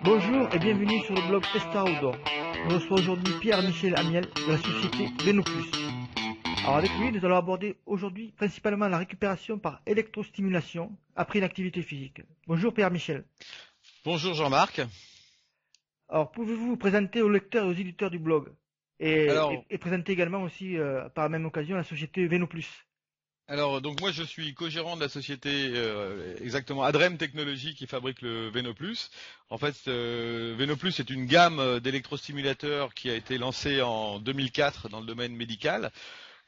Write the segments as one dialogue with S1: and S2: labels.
S1: Bonjour et bienvenue sur le blog Testa Outdoor. Nous reçoit aujourd'hui Pierre-Michel Amiel de la société Venoplus. Alors avec lui, nous allons aborder aujourd'hui principalement la récupération par électrostimulation après une activité physique. Bonjour Pierre-Michel.
S2: Bonjour Jean-Marc.
S1: Alors pouvez-vous vous présenter aux lecteurs et aux éditeurs du blog et,
S2: Alors,
S1: et présenter également aussi par la même occasion la société Venoplus.
S2: donc moi je suis co-gérant de la société exactement Adrem Technologies qui fabrique le Venoplus. En fait, Venoplus est une gamme d'électrostimulateurs qui a été lancée en 2004 dans le domaine médical.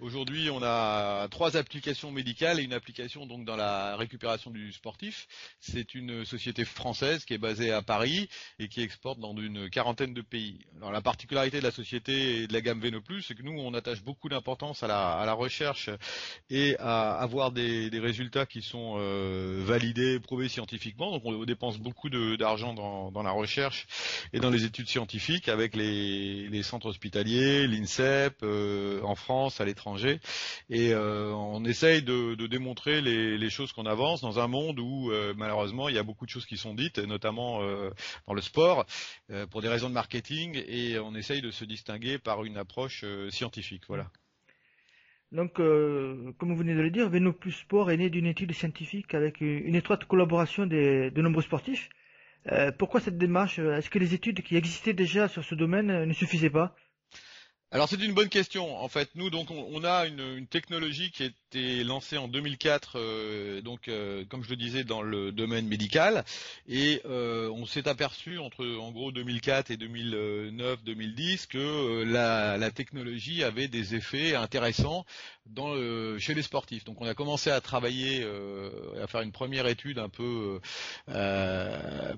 S2: Aujourd'hui, on a 3 applications médicales et une application donc dans la récupération du sportif. C'est une société française qui est basée à Paris et qui exporte dans une quarantaine de pays. Alors la particularité de la société et de la gamme Venoplus, c'est que nous on attache beaucoup d'importance à la recherche et à avoir des résultats qui sont validés, prouvés scientifiquement. Donc on dépense beaucoup d'argent dans la recherche et dans les études scientifiques avec les centres hospitaliers, l'INSEP en France, à l'étranger. Et on essaye de démontrer les choses qu'on avance dans un monde où malheureusement il y a beaucoup de choses qui sont dites, notamment dans le sport, pour des raisons de marketing, et on essaye de se distinguer par une approche scientifique. Voilà.
S1: Donc, comme vous venez de le dire, Venoplus Sport est né d'une étude scientifique avec une étroite collaboration de nombreux sportifs. Pourquoi cette démarche? Est-ce que les études qui existaient déjà sur ce domaine ne suffisaient pas?
S2: Alors c'est une bonne question. En fait, nous donc on a une technologie qui a été lancée en 2004, comme je le disais dans le domaine médical, et on s'est aperçu entre en gros 2004 et 2009-2010 que la technologie avait des effets intéressants chez les sportifs. Donc on a commencé à travailler, à faire une première étude un peu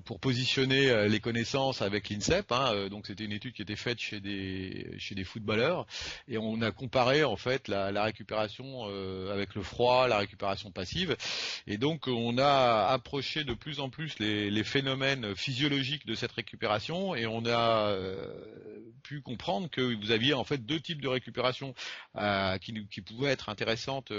S2: pour positionner les connaissances avec l'INSEP. Donc c'était une étude qui était faite chez des footballeurs, et on a comparé en fait la récupération avec le froid, la récupération passive, et donc on a approché de plus en plus les phénomènes physiologiques de cette récupération, et on a pu comprendre que vous aviez en fait 2 types de récupération qui pouvaient être intéressantes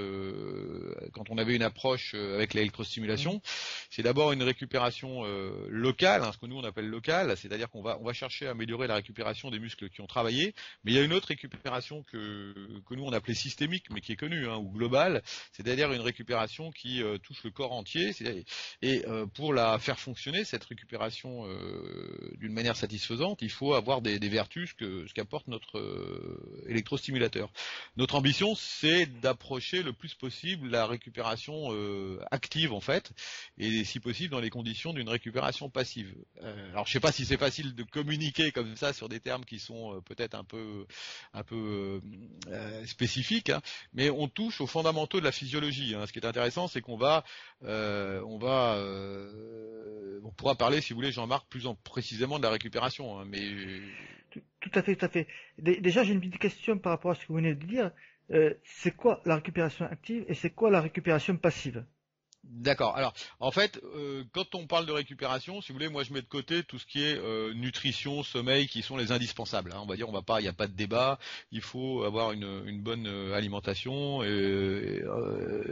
S2: quand on avait une approche avec l'électrostimulation. C'est d'abord une récupération locale, ce que nous on appelle locale, c'est-à-dire qu'on va chercher à améliorer la récupération des muscles qui ont travaillé, mais il y a une autre récupération que nous on appelait systémique, mais qui est connue, ou globale, c'est-à-dire une récupération qui touche le corps entier, et pour la faire fonctionner, cette récupération d'une manière satisfaisante, il faut avoir des vertus ce qu'apporte notre électrostimulateur. Notre ambition, c'est d'approcher le plus possible la récupération active en fait, et si possible dans les conditions d'une récupération passive. Alors je sais pas si c'est facile de communiquer comme ça sur des termes qui sont peut-être un peu spécifiques, mais on touche aux fondamentaux de la physiologie. Ce qui est intéressant, c'est qu'on pourra parler, si vous voulez, Jean-Marc, plus précisément de la récupération, mais
S1: Tout à fait, tout à fait. Déjà, j'ai une petite question par rapport à ce que vous venez de dire. C'est quoi la récupération active et c'est quoi la récupération passive?
S2: D'accord. Alors, en fait, quand on parle de récupération, si vous voulez, moi je mets de côté tout ce qui est nutrition, sommeil, qui sont les indispensables. On va dire, il n'y a pas de débat. Il faut avoir une bonne alimentation et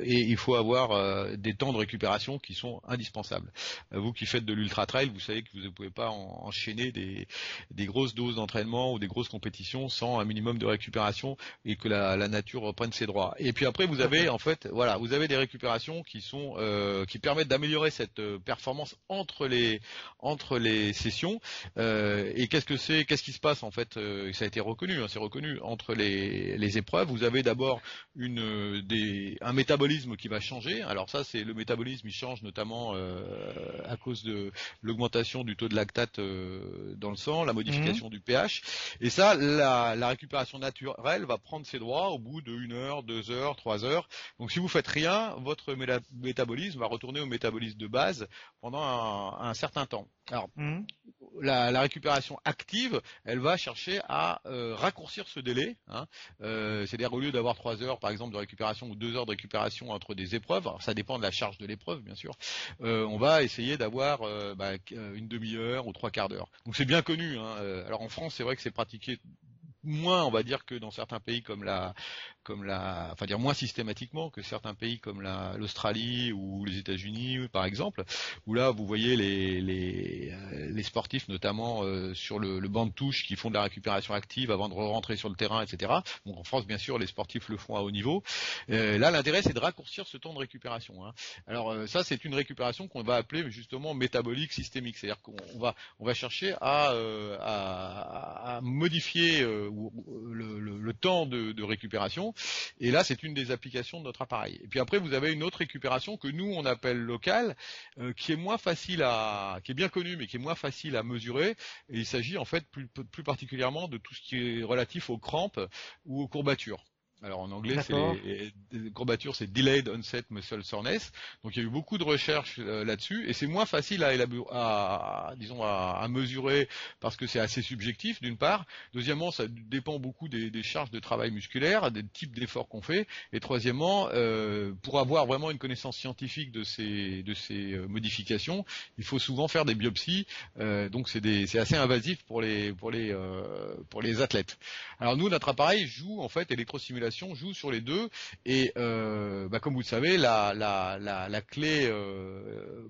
S2: il faut avoir des temps de récupération qui sont indispensables. Vous qui faites de l'ultra trail, vous savez que vous ne pouvez pas enchaîner des grosses doses d'entraînement ou des grosses compétitions sans un minimum de récupération et que la nature reprenne ses droits. Et puis après, vous avez en fait, voilà, vous avez des récupérations qui permettent d'améliorer cette performance entre les sessions. Et qu'est-ce qui se passe en fait? Ça a été reconnu, c'est reconnu entre les épreuves. Vous avez d'abord un métabolisme qui va changer. Alors ça, c'est le métabolisme, il change notamment à cause de l'augmentation du taux de lactate dans le sang, la modification du pH. Et ça, la récupération naturelle va prendre ses droits au bout de 1 heure, 2 heures, 3 heures. Donc si vous faites rien, votre métabolisme va retourner au métabolisme de base pendant un certain temps. Alors, la récupération active, elle va chercher à raccourcir ce délai. C'est-à-dire au lieu d'avoir 3 heures, par exemple, de récupération ou 2 heures de récupération entre des épreuves, alors ça dépend de la charge de l'épreuve, bien sûr, on va essayer d'avoir une demi-heure ou 3 quarts d'heure. Donc c'est bien connu. Alors en France, c'est vrai que c'est pratiqué moins, on va dire, que dans certains pays enfin dire moins systématiquement que certains pays comme l'Australie ou les États-Unis, par exemple, où là vous voyez les sportifs notamment sur le banc de touche qui font de la récupération active avant de rentrer sur le terrain, etc. Donc en France, bien sûr, les sportifs le font à haut niveau. Là, l'intérêt, c'est de raccourcir ce temps de récupération. Hein. Alors ça, c'est une récupération qu'on va appeler justement métabolique systémique, c'est-à-dire qu'on va chercher à modifier le temps de récupération. Et là, c'est une des applications de notre appareil. Et puis après, vous avez une autre récupération que nous, on appelle locale, qui est bien connue, mais qui est moins facile à mesurer. Et il s'agit en fait plus particulièrement de tout ce qui est relatif aux crampes ou aux courbatures. Alors en anglais, c'est les courbatures, c'est delayed onset muscle soreness. Donc il y a eu beaucoup de recherches là-dessus, et c'est moins facile à mesurer parce que c'est assez subjectif d'une part. Deuxièmement, ça dépend beaucoup des charges de travail musculaire, des types d'efforts qu'on fait. Et troisièmement, pour avoir vraiment une connaissance scientifique de ces modifications, il faut souvent faire des biopsies. Donc c'est assez invasif pour les athlètes. Alors nous, notre appareil joue en fait électrostimulation joue sur les deux et comme vous le savez, la clé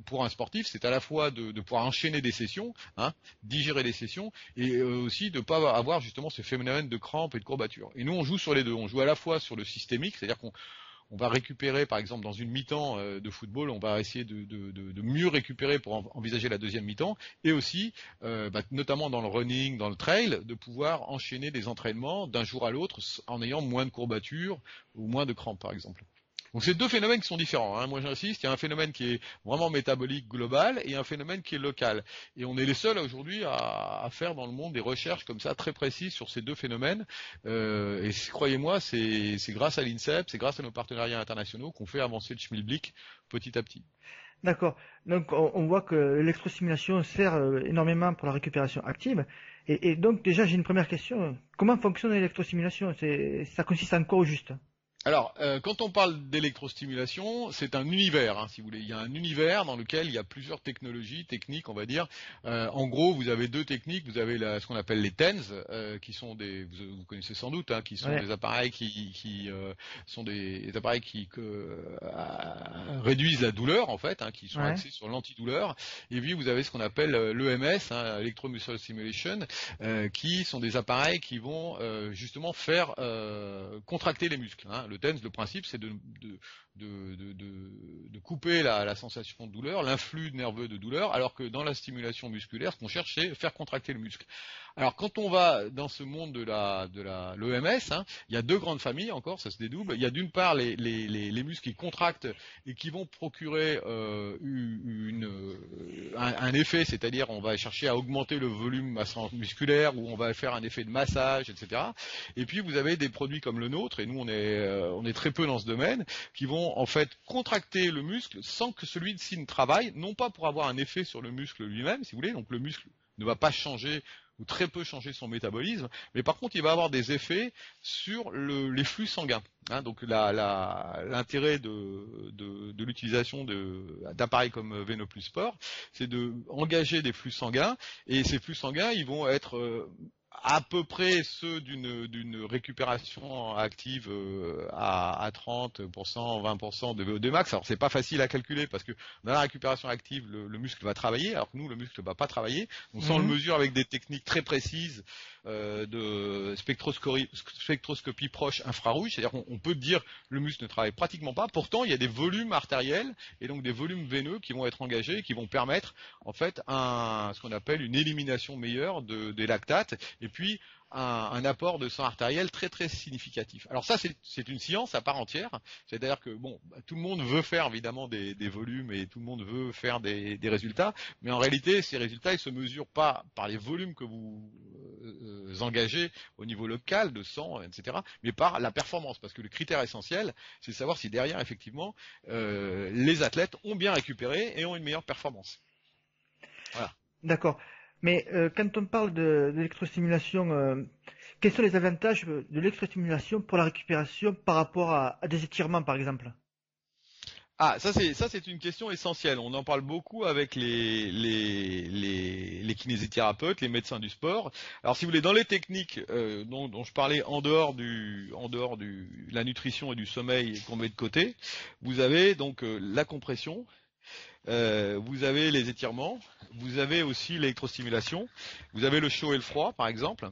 S2: pour un sportif, c'est à la fois de pouvoir enchaîner des sessions, hein, digérer des sessions, et aussi de ne pas avoir justement ce phénomène de crampes et de courbatures. Et nous, on joue sur les deux. On joue à la fois sur le systémique, c'est-à-dire qu'on va récupérer, par exemple, dans une mi-temps de football, on va essayer de mieux récupérer pour envisager la deuxième mi-temps, et aussi, notamment dans le running, dans le trail, de pouvoir enchaîner des entraînements d'un jour à l'autre en ayant moins de courbatures ou moins de crampes, par exemple. Donc c'est deux phénomènes qui sont différents. Hein. Moi j'insiste, il y a un phénomène qui est vraiment métabolique global et un phénomène qui est local. Et on est les seuls aujourd'hui à faire dans le monde des recherches comme ça très précises sur ces deux phénomènes. Et croyez-moi, c'est grâce à l'INSEP, c'est grâce à nos partenariats internationaux qu'on fait avancer le schmilblick petit à petit.
S1: D'accord. Donc on voit que l'électrostimulation sert énormément pour la récupération active. Et donc déjà j'ai une première question. Comment fonctionne l'électrostimulation? Ça consiste en quoi au juste?
S2: Alors, quand on parle d'électrostimulation, c'est un univers, hein, si vous voulez. Il y a un univers dans lequel il y a plusieurs techniques, on va dire. En gros, vous avez deux techniques. Vous avez ce qu'on appelle les TENS, qui sont vous connaissez sans doute, hein, qui sont des appareils qui sont des appareils qui réduisent la douleur, en fait, hein, qui sont axés sur l'antidouleur. Et puis, vous avez ce qu'on appelle l'EMS, hein, Electromuscle Stimulation, qui sont des appareils qui vont justement faire contracter les muscles. Hein. Le TENS, le principe, c'est de couper la sensation de douleur, l'influx nerveux de douleur, alors que dans la stimulation musculaire, ce qu'on cherche, c'est faire contracter le muscle. Alors, quand on va dans ce monde de l'EMS, hein, il y a deux grandes familles encore, ça se dédouble. Il y a d'une part les muscles qui contractent et qui vont procurer un effet, c'est-à-dire on va chercher à augmenter le volume musculaire ou on va faire un effet de massage, etc. Et puis vous avez des produits comme le nôtre, et nous on est très peu dans ce domaine, qui vont en fait contracter le muscle sans que celui-ci ne travaille, non pas pour avoir un effet sur le muscle lui-même, si vous voulez, donc le muscle ne va pas changer ou très peu changer son métabolisme, mais par contre il va avoir des effets sur les flux sanguins. Hein, donc l'intérêt de l'utilisation d'appareils comme Venoplus Sport, c'est de engager des flux sanguins, et ces flux sanguins ils vont être à peu près ceux d'une récupération active à 30%, 20% de VO2 max. Alors c'est pas facile à calculer parce que dans la récupération active, le muscle va travailler, alors que nous, le muscle ne va pas travailler. Donc ça, on le mesure avec des techniques très précises de spectroscopie proche infrarouge, c'est-à-dire qu'on peut dire le muscle ne travaille pratiquement pas. Pourtant, il y a des volumes artériels et donc des volumes veineux qui vont être engagés, qui vont permettre en fait ce qu'on appelle une élimination meilleure des lactates, et puis un apport de sang artériel très très significatif. Alors ça c'est une science à part entière, c'est-à-dire que tout le monde veut faire évidemment des volumes et tout le monde veut faire des résultats, mais en réalité ces résultats ils se mesurent pas par les volumes que vous engagez au niveau local de sang, etc., mais par la performance, parce que le critère essentiel c'est de savoir si derrière effectivement les athlètes ont bien récupéré et ont une meilleure performance. Voilà.
S1: D'accord. Mais quand on parle de l'électrostimulation, quels sont les avantages de l'électrostimulation pour la récupération par rapport à des étirements, par exemple?
S2: Ah, ça c'est une question essentielle. On en parle beaucoup avec les kinésithérapeutes, les médecins du sport. Alors, si vous voulez, dans les techniques dont je parlais en dehors du la nutrition et du sommeil qu'on met de côté, vous avez donc la compression. Vous avez les étirements, vous avez aussi l'électrostimulation, vous avez le chaud et le froid par exemple.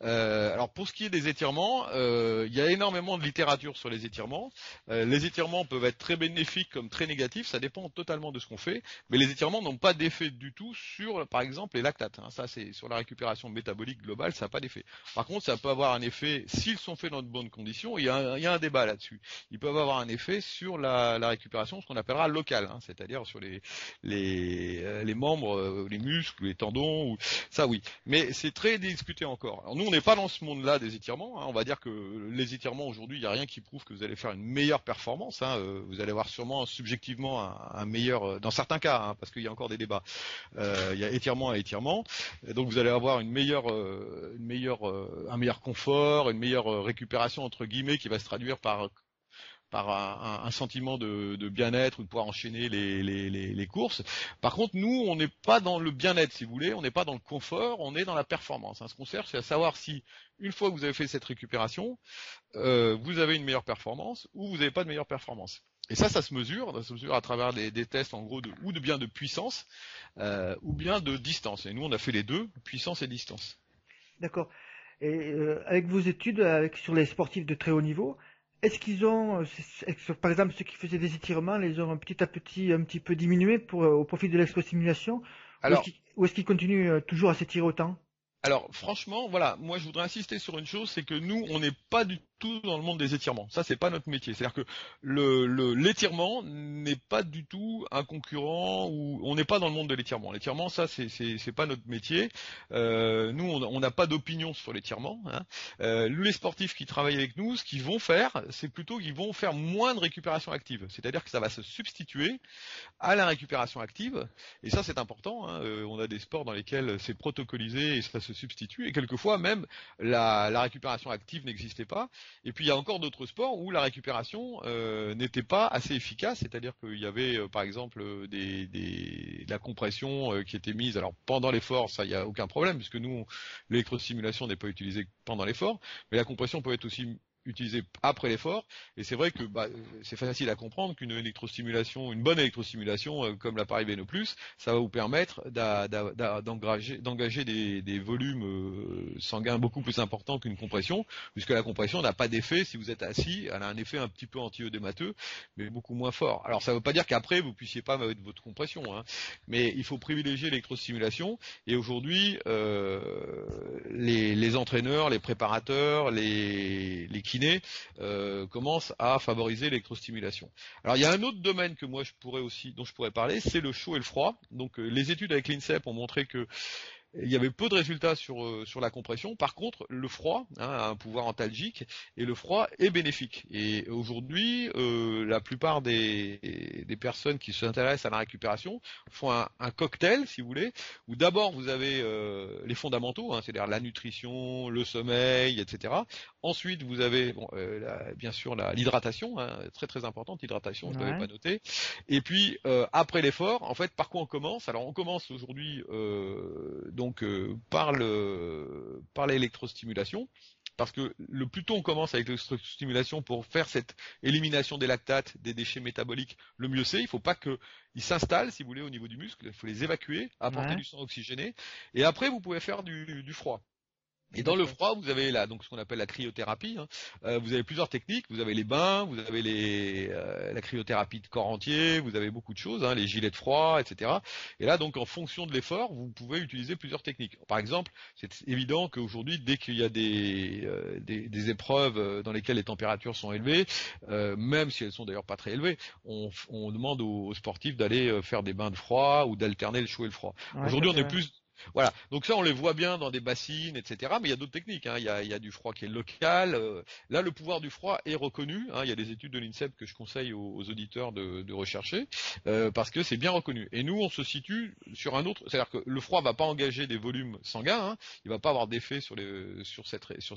S2: Alors pour ce qui est des étirements, il y a énormément de littérature sur les étirements. Les étirements peuvent être très bénéfiques comme très négatifs, ça dépend totalement de ce qu'on fait, mais les étirements n'ont pas d'effet du tout sur par exemple les lactates, hein. Ça c'est sur la récupération métabolique globale, ça n'a pas d'effet. Par contre ça peut avoir un effet, s'ils sont faits dans de bonnes conditions, il y a un débat là-dessus. Ils peuvent avoir un effet sur la récupération, ce qu'on appellera locale, hein, c'est-à-dire sur les membres, les muscles, les tendons, ça oui. Mais c'est très discuté encore. Alors nous, on n'est pas dans ce monde-là des étirements, hein. On va dire que les étirements aujourd'hui, il n'y a rien qui prouve que vous allez faire une meilleure performance, hein. Vous allez avoir sûrement subjectivement un meilleur, dans certains cas, hein, parce qu'il y a encore des débats. Il y a étirement et étirement. Et donc vous allez avoir un meilleur confort, une meilleure récupération entre guillemets qui va se traduire par un sentiment de bien-être ou de pouvoir enchaîner les courses. Par contre, nous, on n'est pas dans le bien-être, si vous voulez, on n'est pas dans le confort, on est dans la performance, hein. Ce qu'on cherche, c'est à savoir si, une fois que vous avez fait cette récupération, vous avez une meilleure performance ou vous n'avez pas de meilleure performance. Et ça se mesure à travers des tests en gros ou de puissance ou bien de distance. Et nous, on a fait les deux, puissance et distance.
S1: D'accord. Et avec vos études sur les sportifs de très haut niveau, est-ce qu'ils ont, par exemple, ceux qui faisaient des étirements, les ont petit à petit un petit peu diminués au profit de l'extrastimulation,
S2: Alors,
S1: ou est-ce qu'ils continuent toujours à s'étirer autant?
S2: Alors franchement, voilà, moi je voudrais insister sur une chose, c'est que nous, on n'est pas du tout dans le monde des étirements. Ça, c'est pas notre métier. C'est-à-dire que l'étirement n'est pas du tout un concurrent ou on n'est pas dans le monde de l'étirement. L'étirement, ça, c'est pas notre métier. Nous, on n'a pas d'opinion sur l'étirement, hein. Les sportifs qui travaillent avec nous, ce qu'ils vont faire, c'est plutôt qu'ils vont faire moins de récupération active. C'est-à-dire que ça va se substituer à la récupération active. Et ça, c'est important, hein. On a des sports dans lesquels c'est protocolisé et ça se substitue. Et quelquefois, même, la récupération active n'existait pas. Et puis, il y a encore d'autres sports où la récupération n'était pas assez efficace. C'est-à-dire qu'il y avait, par exemple, de la compression qui était mise. Alors, pendant l'effort, ça, il n'y a aucun problème, puisque nous, l'électrostimulation n'est pas utilisée pendant l'effort. Mais la compression peut être aussi utilisé après l'effort, et c'est vrai que c'est facile à comprendre qu'une électrostimulation, une bonne électrostimulation comme l'appareil Veno Plus, ça va vous permettre d'engager des volumes sanguins beaucoup plus importants qu'une compression, puisque la compression n'a pas d'effet si vous êtes assis, elle a un effet un petit peu anti-œdémateux, mais beaucoup moins fort. Alors ça ne veut pas dire qu'après vous puissiez pas mettre votre compression, hein, mais il faut privilégier l'électrostimulation, et aujourd'hui les entraîneurs, les préparateurs, les kinés commence à favoriser l'électrostimulation. Alors il y a un autre domaine que moi dont je pourrais parler, c'est le chaud et le froid. Donc les études avec l'INSEP ont montré que il y avait peu de résultats sur la compression. Par contre, le froid, hein, a un pouvoir antalgique et le froid est bénéfique. Et aujourd'hui, la plupart des personnes qui s'intéressent à la récupération font un cocktail, si vous voulez, où d'abord vous avez les fondamentaux, hein, c'est-à-dire la nutrition, le sommeil, etc. Ensuite, vous avez bien sûr l'hydratation, hein, très très importante, l'hydratation, je ne l'avais
S1: Ouais.
S2: pas noté. Et puis après l'effort, en fait, par quoi on commence? Alors on commence aujourd'hui par l'électrostimulation, parce que le plus tôt on commence avec l'électrostimulation pour faire cette élimination des lactates, des déchets métaboliques, le mieux c'est. Il ne faut pas qu'ils s'installent, si vous voulez, au niveau du muscle. Il faut les évacuer, apporter
S1: Ouais.
S2: du sang oxygéné, et après vous pouvez faire du froid. Et dans le
S1: D'accord.
S2: froid, vous avez donc ce qu'on appelle la cryothérapie, hein. Vous avez plusieurs techniques. Vous avez les bains, vous avez la cryothérapie de corps entier, vous avez beaucoup de choses, hein, les gilets de froid, etc. Et là, donc, en fonction de l'effort, vous pouvez utiliser plusieurs techniques. Par exemple, c'est évident qu'aujourd'hui, dès qu'il y a des épreuves dans lesquelles les températures sont élevées, même si elles sont d'ailleurs pas très élevées, on demande aux sportifs d'aller faire des bains de froid ou d'alterner le chaud et le froid.
S1: Ouais, ça
S2: Aujourd'hui, on
S1: c'est
S2: est
S1: vrai.
S2: plus voilà, donc ça on les voit bien dans des bassines, etc. Mais il y a d'autres techniques, hein. Il y a du froid qui est local. Là, le pouvoir du froid est reconnu, hein. Il y a des études de l'INSEP que je conseille aux auditeurs de rechercher, parce que c'est bien reconnu. Et nous, on se situe sur un autre, c'est-à-dire que le froid va pas engager des volumes sanguins, hein. Il va pas avoir d'effet sur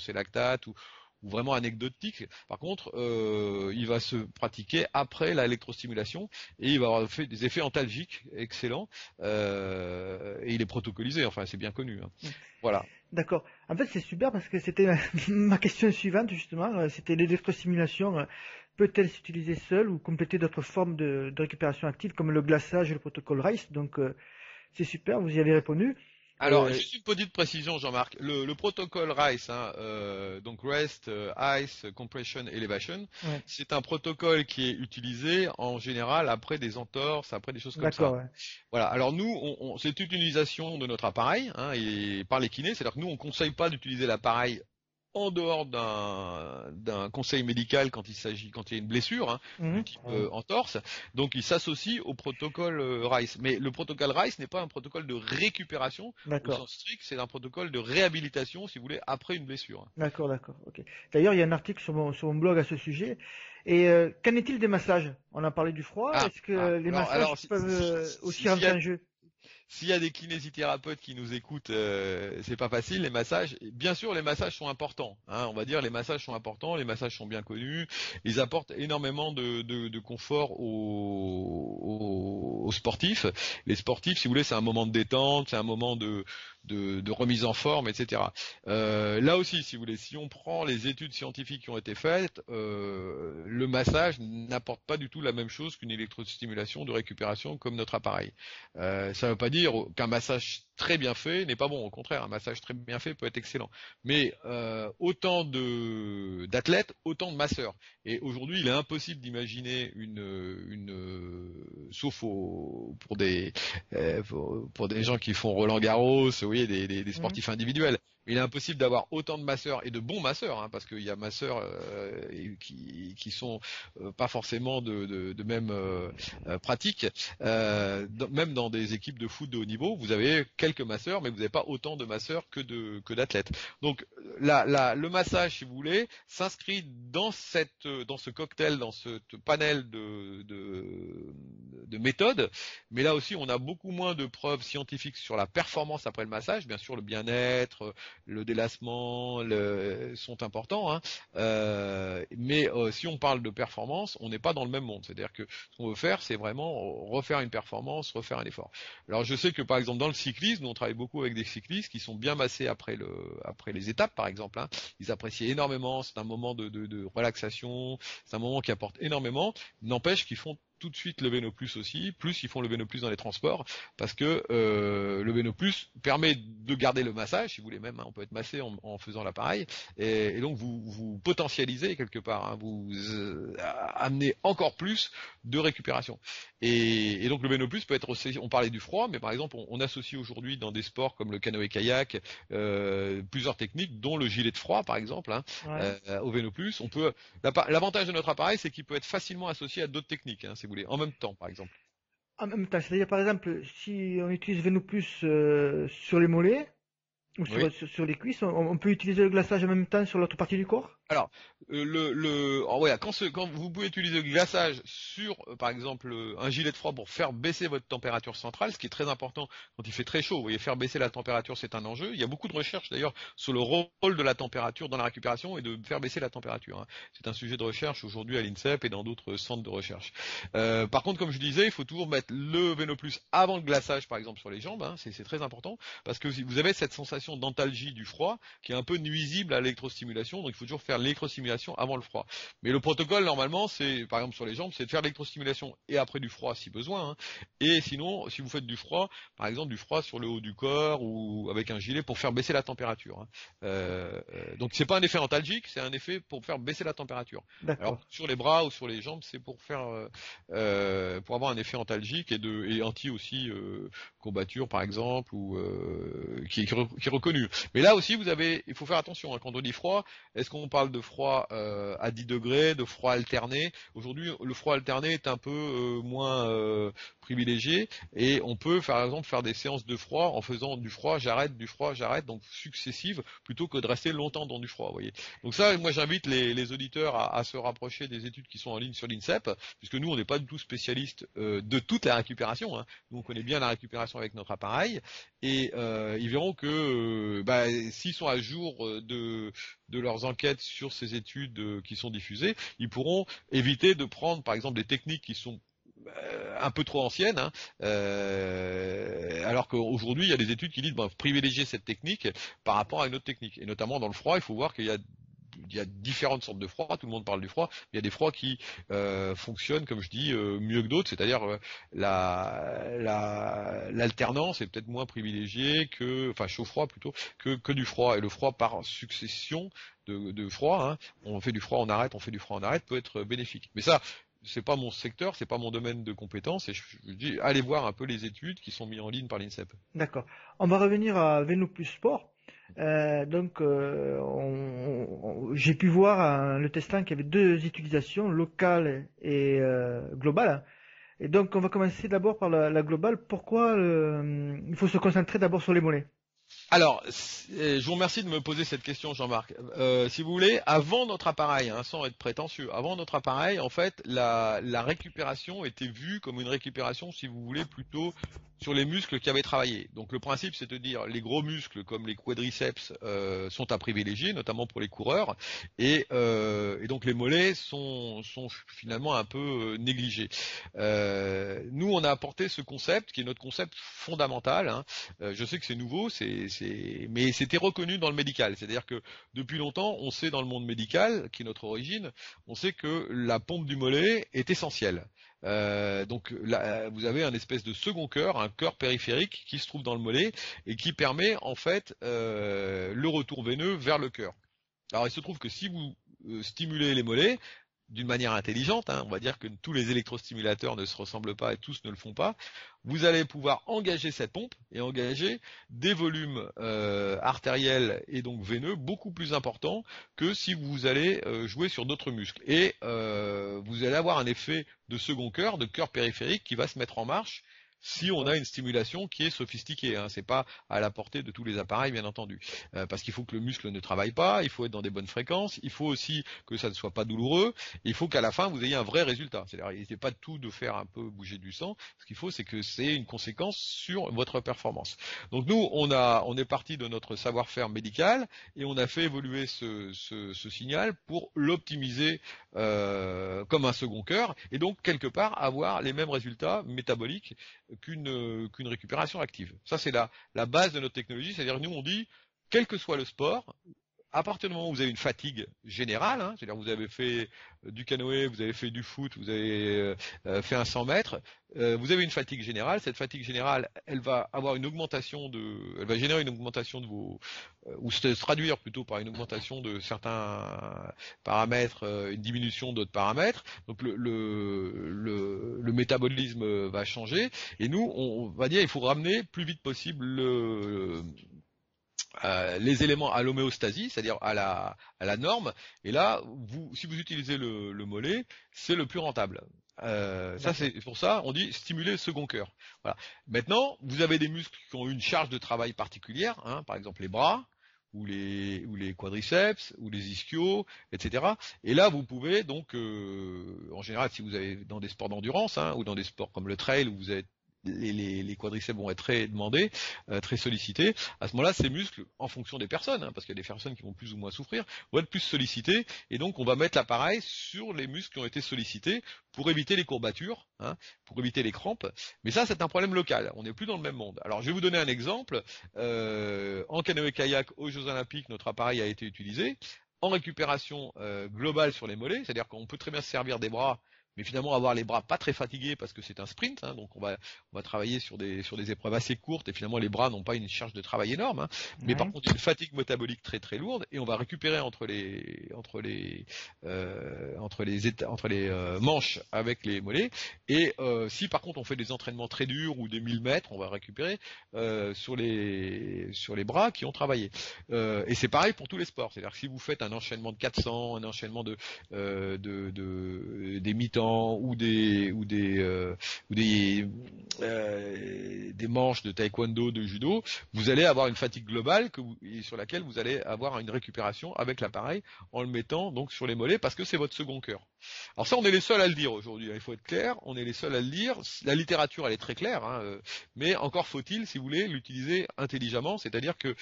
S2: ces lactates ou vraiment anecdotique. Par contre, il va se pratiquer après l'électrostimulation et il va avoir fait des effets antalgiques excellents. Et il est protocolisé, enfin c'est bien connu, hein. Voilà.
S1: D'accord. En fait, c'est super parce que c'était ma question suivante, justement. C'était l'électrostimulation. Peut-elle s'utiliser seule ou compléter d'autres formes de récupération active comme le glaçage et le protocole RICE? Donc, c'est super, vous y avez répondu.
S2: Alors,
S1: Euh,
S2: juste une petite précision, Jean-Marc. Le protocole RICE, hein, donc Rest, Ice, Compression, Elevation,
S1: ouais,
S2: c'est un protocole qui est utilisé en général après des entorses, après des choses comme
S1: d'accord,
S2: ça.
S1: ouais.
S2: Voilà. Alors nous, c'est une utilisation de notre appareil, hein, et par les kinés, c'est-à-dire que nous, on conseille pas d'utiliser l'appareil en dehors d'un conseil médical quand il y a une blessure, hein, du
S1: Mhm.
S2: type entorse. Donc il s'associe au protocole RICE. Mais le protocole RICE n'est pas un protocole de récupération au
S1: D'accord,
S2: sens strict, c'est un protocole de réhabilitation, si vous voulez, après une blessure.
S1: d'accord, d'accord. Ok. D'ailleurs, il y a un article sur mon blog à ce sujet. Et qu'en est-il des massages? On a parlé du froid.
S2: Ah,
S1: Est-ce que les massages
S2: alors
S1: peuvent aussi
S2: s'il y
S1: rentrer
S2: a
S1: en jeu?
S2: S'il y a des kinésithérapeutes qui nous écoutent, c'est pas facile. Les massages, bien sûr, les massages sont importants, hein, on va dire, les massages sont importants, les massages sont bien connus. Ils apportent énormément de confort aux sportifs. Les sportifs, si vous voulez, c'est un moment de détente, c'est un moment de remise en forme, etc. Là aussi, si vous voulez, si on prend les études scientifiques qui ont été faites, le massage n'apporte pas du tout la même chose qu'une électrostimulation de récupération comme notre appareil. Ça ne veut pas dire qu'un massage très bien fait n'est pas bon. Au contraire, un massage très bien fait peut être excellent. Mais autant d'athlètes, autant de masseurs. Et aujourd'hui, il est impossible d'imaginer sauf pour des gens qui font Roland Garros, vous voyez, des
S1: Mhm.
S2: sportifs individuels. Il est impossible d'avoir autant de masseurs et de bons masseurs, hein, parce qu'il y a masseurs qui sont pas forcément de même pratique. Même dans des équipes de foot de haut niveau, vous avez quelques masseurs, mais vous n'avez pas autant de masseurs que d'athlètes. Donc le massage, si vous voulez, s'inscrit dans ce cocktail, dans ce panel de méthodes. Mais là aussi, on a beaucoup moins de preuves scientifiques sur la performance après le massage. Bien sûr, le bien-être, le délassement sont importants, hein. Mais si on parle de performance, on n'est pas dans le même monde. C'est-à-dire que ce qu'on veut faire, c'est vraiment refaire une performance, refaire un effort. Alors je sais que par exemple dans le cyclisme, nous on travaille beaucoup avec des cyclistes qui sont bien massés après les étapes par exemple, hein. Ils apprécient énormément, c'est un moment de relaxation, c'est un moment qui apporte énormément. N'empêche qu'ils font tout de suite le Veno Plus aussi, plus ils font le Veno Plus dans les transports, parce que le Veno Plus permet de garder le massage, si vous voulez même, hein, on peut être massé en faisant l'appareil, et donc vous potentialisez quelque part, hein, vous amenez encore plus de récupération. Et donc le Veno Plus peut être aussi, on parlait du froid, mais par exemple on associe aujourd'hui dans des sports comme le canoë-kayak plusieurs techniques, dont le gilet de froid par exemple, hein,
S1: Ouais.
S2: au Veno Plus. L'avantage de notre appareil, c'est qu'il peut être facilement associé à d'autres techniques, hein, si vous voulez, en même temps, par exemple.
S1: En même temps, c'est-à-dire par exemple, si on utilise Venopus sur les mollets ou
S2: Oui.
S1: sur les cuisses, on peut utiliser le glaçage en même temps sur l'autre partie du corps?
S2: Alors, voilà, quand vous pouvez utiliser le glaçage sur, par exemple, un gilet de froid pour faire baisser votre température centrale, ce qui est très important quand il fait très chaud. Vous voyez, faire baisser la température, c'est un enjeu. Il y a beaucoup de recherches d'ailleurs sur le rôle de la température dans la récupération et de faire baisser la température, hein. C'est un sujet de recherche aujourd'hui à l'INSEP et dans d'autres centres de recherche. Par contre, comme je disais, il faut toujours mettre le Venoplus avant le glaçage, par exemple, sur les jambes, hein. C'est très important parce que si vous avez cette sensation d'antalgie du froid qui est un peu nuisible à l'électrostimulation, donc il faut toujours faire l'électrostimulation avant le froid. Mais le protocole, normalement, c'est, par exemple sur les jambes, c'est de faire l'électrostimulation et après du froid si besoin, hein. Et sinon, si vous faites du froid, par exemple du froid sur le haut du corps ou avec un gilet pour faire baisser la température, hein. Donc c'est pas un effet antalgique, c'est un effet pour faire baisser la température. Alors
S1: D'accord.
S2: sur les bras ou sur les jambes, c'est pour faire pour avoir un effet antalgique et anti aussi courbature par exemple ou qui est reconnu. Mais là aussi il faut faire attention, hein, quand on dit froid, est-ce qu'on parle de froid à 10 degrés, de froid alterné? Aujourd'hui, le froid alterné est un peu moins privilégié et on peut, par exemple, faire des séances de froid en faisant du froid, j'arrête, donc successives, plutôt que de rester longtemps dans du froid, vous voyez. Donc ça, moi j'invite les auditeurs à se rapprocher des études qui sont en ligne sur l'INSEP, puisque nous on n'est pas du tout spécialiste de toute la récupération, hein. Nous on connaît bien la récupération récupération avec notre appareil, et ils verront que s'ils sont à jour de leurs enquêtes sur ces études qui sont diffusées, ils pourront éviter de prendre par exemple des techniques qui sont un peu trop anciennes, hein, alors qu'aujourd'hui il y a des études qui disent privilégier cette technique par rapport à une autre technique. Et notamment dans le froid, il faut voir qu'il y a différentes sortes de froid, tout le monde parle du froid, mais il y a des froids qui fonctionnent, comme je dis, mieux que d'autres, c'est-à-dire l'alternance est peut-être moins privilégiée chaud-froid plutôt, que du froid. Et le froid par succession de froid, hein, on fait du froid, on arrête, peut être bénéfique. Mais ça, c'est pas mon secteur, c'est pas mon domaine de compétence, et je dis, allez voir un peu les études qui sont mises en ligne par l'INSEP.
S1: D'accord. On va revenir à Vélo Plus Sport. J'ai pu voir le testant qu'il y avait deux utilisations, locale et globale. Et donc, on va commencer d'abord par la globale. Pourquoi il faut se concentrer d'abord sur les mollets?
S2: Alors, je vous remercie de me poser cette question, Jean-Marc. Si vous voulez, avant notre appareil, hein, sans être prétentieux, avant notre appareil, en fait, la récupération était vue comme une récupération, si vous voulez, plutôt sur les muscles qui avaient travaillé. Donc le principe, c'est de dire les gros muscles comme les quadriceps sont à privilégier, notamment pour les coureurs, et donc les mollets sont finalement un peu négligés. Nous, on a apporté ce concept qui est notre concept fondamental. Hein. Je sais que c'est nouveau, mais c'était reconnu dans le médical. C'est-à-dire que depuis longtemps, on sait dans le monde médical, qui est notre origine, on sait que la pompe du mollet est essentielle. Donc là, vous avez un espèce de second cœur, un cœur périphérique qui se trouve dans le mollet et qui permet en fait le retour veineux vers le cœur. Alors il se trouve que si vous stimulez les mollets d'une manière intelligente, hein, on va dire que tous les électrostimulateurs ne se ressemblent pas et tous ne le font pas, vous allez pouvoir engager cette pompe et engager des volumes artériels et donc veineux beaucoup plus importants que si vous allez jouer sur d'autres muscles. Et vous allez avoir un effet de second cœur, de cœur périphérique qui va se mettre en marche si on a une stimulation qui est sophistiquée, hein. C'est pas à la portée de tous les appareils, bien entendu, parce qu'il faut que le muscle ne travaille pas, il faut être dans des bonnes fréquences, il faut aussi que ça ne soit pas douloureux, il faut qu'à la fin vous ayez un vrai résultat. C'est-à-dire, il n'est pas tout de faire un peu bouger du sang. Ce qu'il faut, c'est que c'est une conséquence sur votre performance. Donc nous, on est parti de notre savoir-faire médical et on a fait évoluer ce signal pour l'optimiser comme un second cœur et donc quelque part avoir les mêmes résultats métaboliques qu'une récupération active. Ça, c'est la base de notre technologie. C'est-à-dire, nous, on dit, quel que soit le sport, à partir du moment où vous avez une fatigue générale, hein, c'est-à-dire vous avez fait du canoë, vous avez fait du foot, vous avez fait un 100 mètres, vous avez une fatigue générale. Cette fatigue générale, elle va avoir elle va générer une augmentation de vos, ou se traduire plutôt par une augmentation de certains paramètres, une diminution d'autres paramètres. Donc le métabolisme va changer. Et nous, on va dire, il faut ramener plus vite possible les éléments à l'homéostasie, c'est-à-dire à la norme. Et là, si vous utilisez le mollet, c'est le plus rentable. Ça, c'est pour ça on dit stimuler le second cœur. Voilà. Maintenant, vous avez des muscles qui ont une charge de travail particulière, hein, par exemple les bras ou les quadriceps ou les ischios, etc. Et là, vous pouvez donc, en général, si vous avez dans des sports d'endurance, hein, ou dans des sports comme le trail où vous avez les quadriceps vont être très demandés, très sollicités. À ce moment-là, ces muscles, en fonction des personnes, hein, parce qu'il y a des personnes qui vont plus ou moins souffrir, vont être plus sollicités. Et donc, on va mettre l'appareil sur les muscles qui ont été sollicités pour éviter les courbatures, hein, pour éviter les crampes. Mais ça, c'est un problème local. On n'est plus dans le même monde. Alors, je vais vous donner un exemple. En canoë-kayak aux Jeux Olympiques, notre appareil a été utilisé en récupération globale sur les mollets, c'est-à-dire qu'on peut très bien se servir des bras, mais finalement avoir les bras pas très fatigués parce que c'est un sprint, hein, donc on va travailler sur des épreuves assez courtes et finalement les bras n'ont pas une charge de travail énorme, hein, mais par contre une fatigue métabolique très très lourde et on va récupérer entre les manches avec les mollets et si par contre on fait des entraînements très durs ou des 1000 mètres, on va récupérer sur les bras qui ont travaillé. Et c'est pareil pour tous les sports, c'est-à-dire que si vous faites un enchaînement de 400, un enchaînement des mi-temps des manches de taekwondo, de judo, vous allez avoir une fatigue globale sur laquelle vous allez avoir une récupération avec l'appareil en le mettant donc sur les mollets parce que c'est votre second cœur. Alors ça, on est les seuls à le dire aujourd'hui, il faut être clair, on est les seuls à le dire. La littérature, elle est très claire, mais encore faut-il, si vous voulez, l'utiliser intelligemment, c'est-à-dire que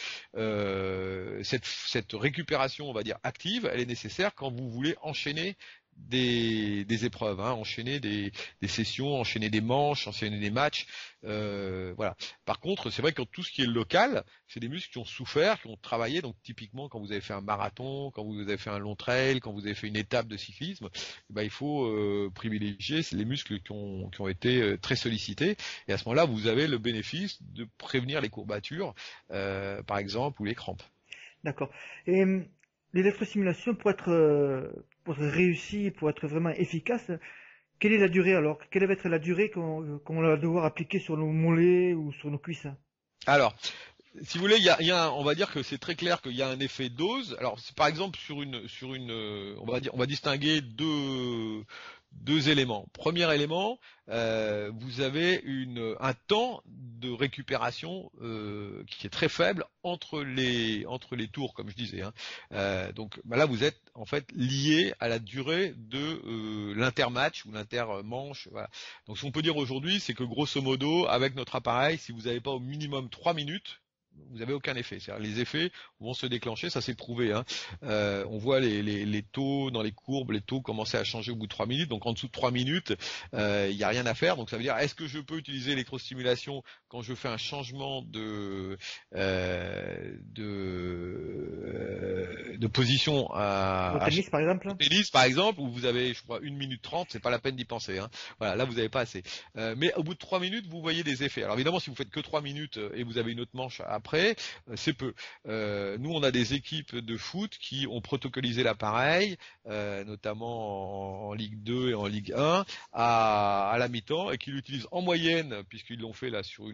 S2: cette récupération, on va dire active, elle est nécessaire quand vous voulez enchaîner des épreuves, enchaîner des sessions, enchaîner des manches, enchaîner des matchs. Voilà. Par contre, c'est vrai que tout ce qui est local, c'est des muscles qui ont souffert, qui ont travaillé. Donc typiquement, quand vous avez fait un marathon, quand vous avez fait un long trail, quand vous avez fait une étape de cyclisme, il faut privilégier les muscles qui ont été très sollicités. Et à ce moment-là, vous avez le bénéfice de prévenir les courbatures, par exemple, ou les crampes.
S1: D'accord. Et l'électrostimulation, pour être réussie, pour être vraiment efficace, quelle est la durée alors? Quelle va être la durée qu'on va devoir appliquer sur nos mollets ou sur nos cuisses?
S2: Alors, si vous voulez, on va dire que c'est très clair qu'il y a un effet dose. Alors, par exemple, on va distinguer deux éléments. Premier élément, vous avez un temps de récupération qui est très faible entre les tours, comme je disais. Donc là, vous êtes en fait lié à la durée de l'intermatch ou l'intermanche. Voilà. Donc ce qu'on peut dire aujourd'hui, c'est que grosso modo, avec notre appareil, si vous n'avez pas au minimum 3 minutes, vous n'avez aucun effet. C'est-à-dire les effets vont se déclencher, ça c'est prouvé. On voit les taux dans les courbes, les taux commencer à changer au bout de 3 minutes. Donc en dessous de 3 minutes, il n'y a rien à faire. Donc ça veut dire, est-ce que je peux utiliser l'électrostimulation quand je fais un changement de position
S1: Au tennis, par exemple?
S2: au tennis, par exemple, où vous avez, je crois, 1 minute 30, c'est pas la peine d'y penser. Voilà, là vous n'avez pas assez. Mais au bout de 3 minutes, vous voyez des effets. Alors évidemment, si vous faites que 3 minutes et vous avez une autre manche après, c'est peu. Nous, on a des équipes de foot qui ont protocolisé l'appareil, notamment en Ligue 2 et en Ligue 1, à la mi-temps, et qui l'utilisent en moyenne, puisqu'ils l'ont fait là sur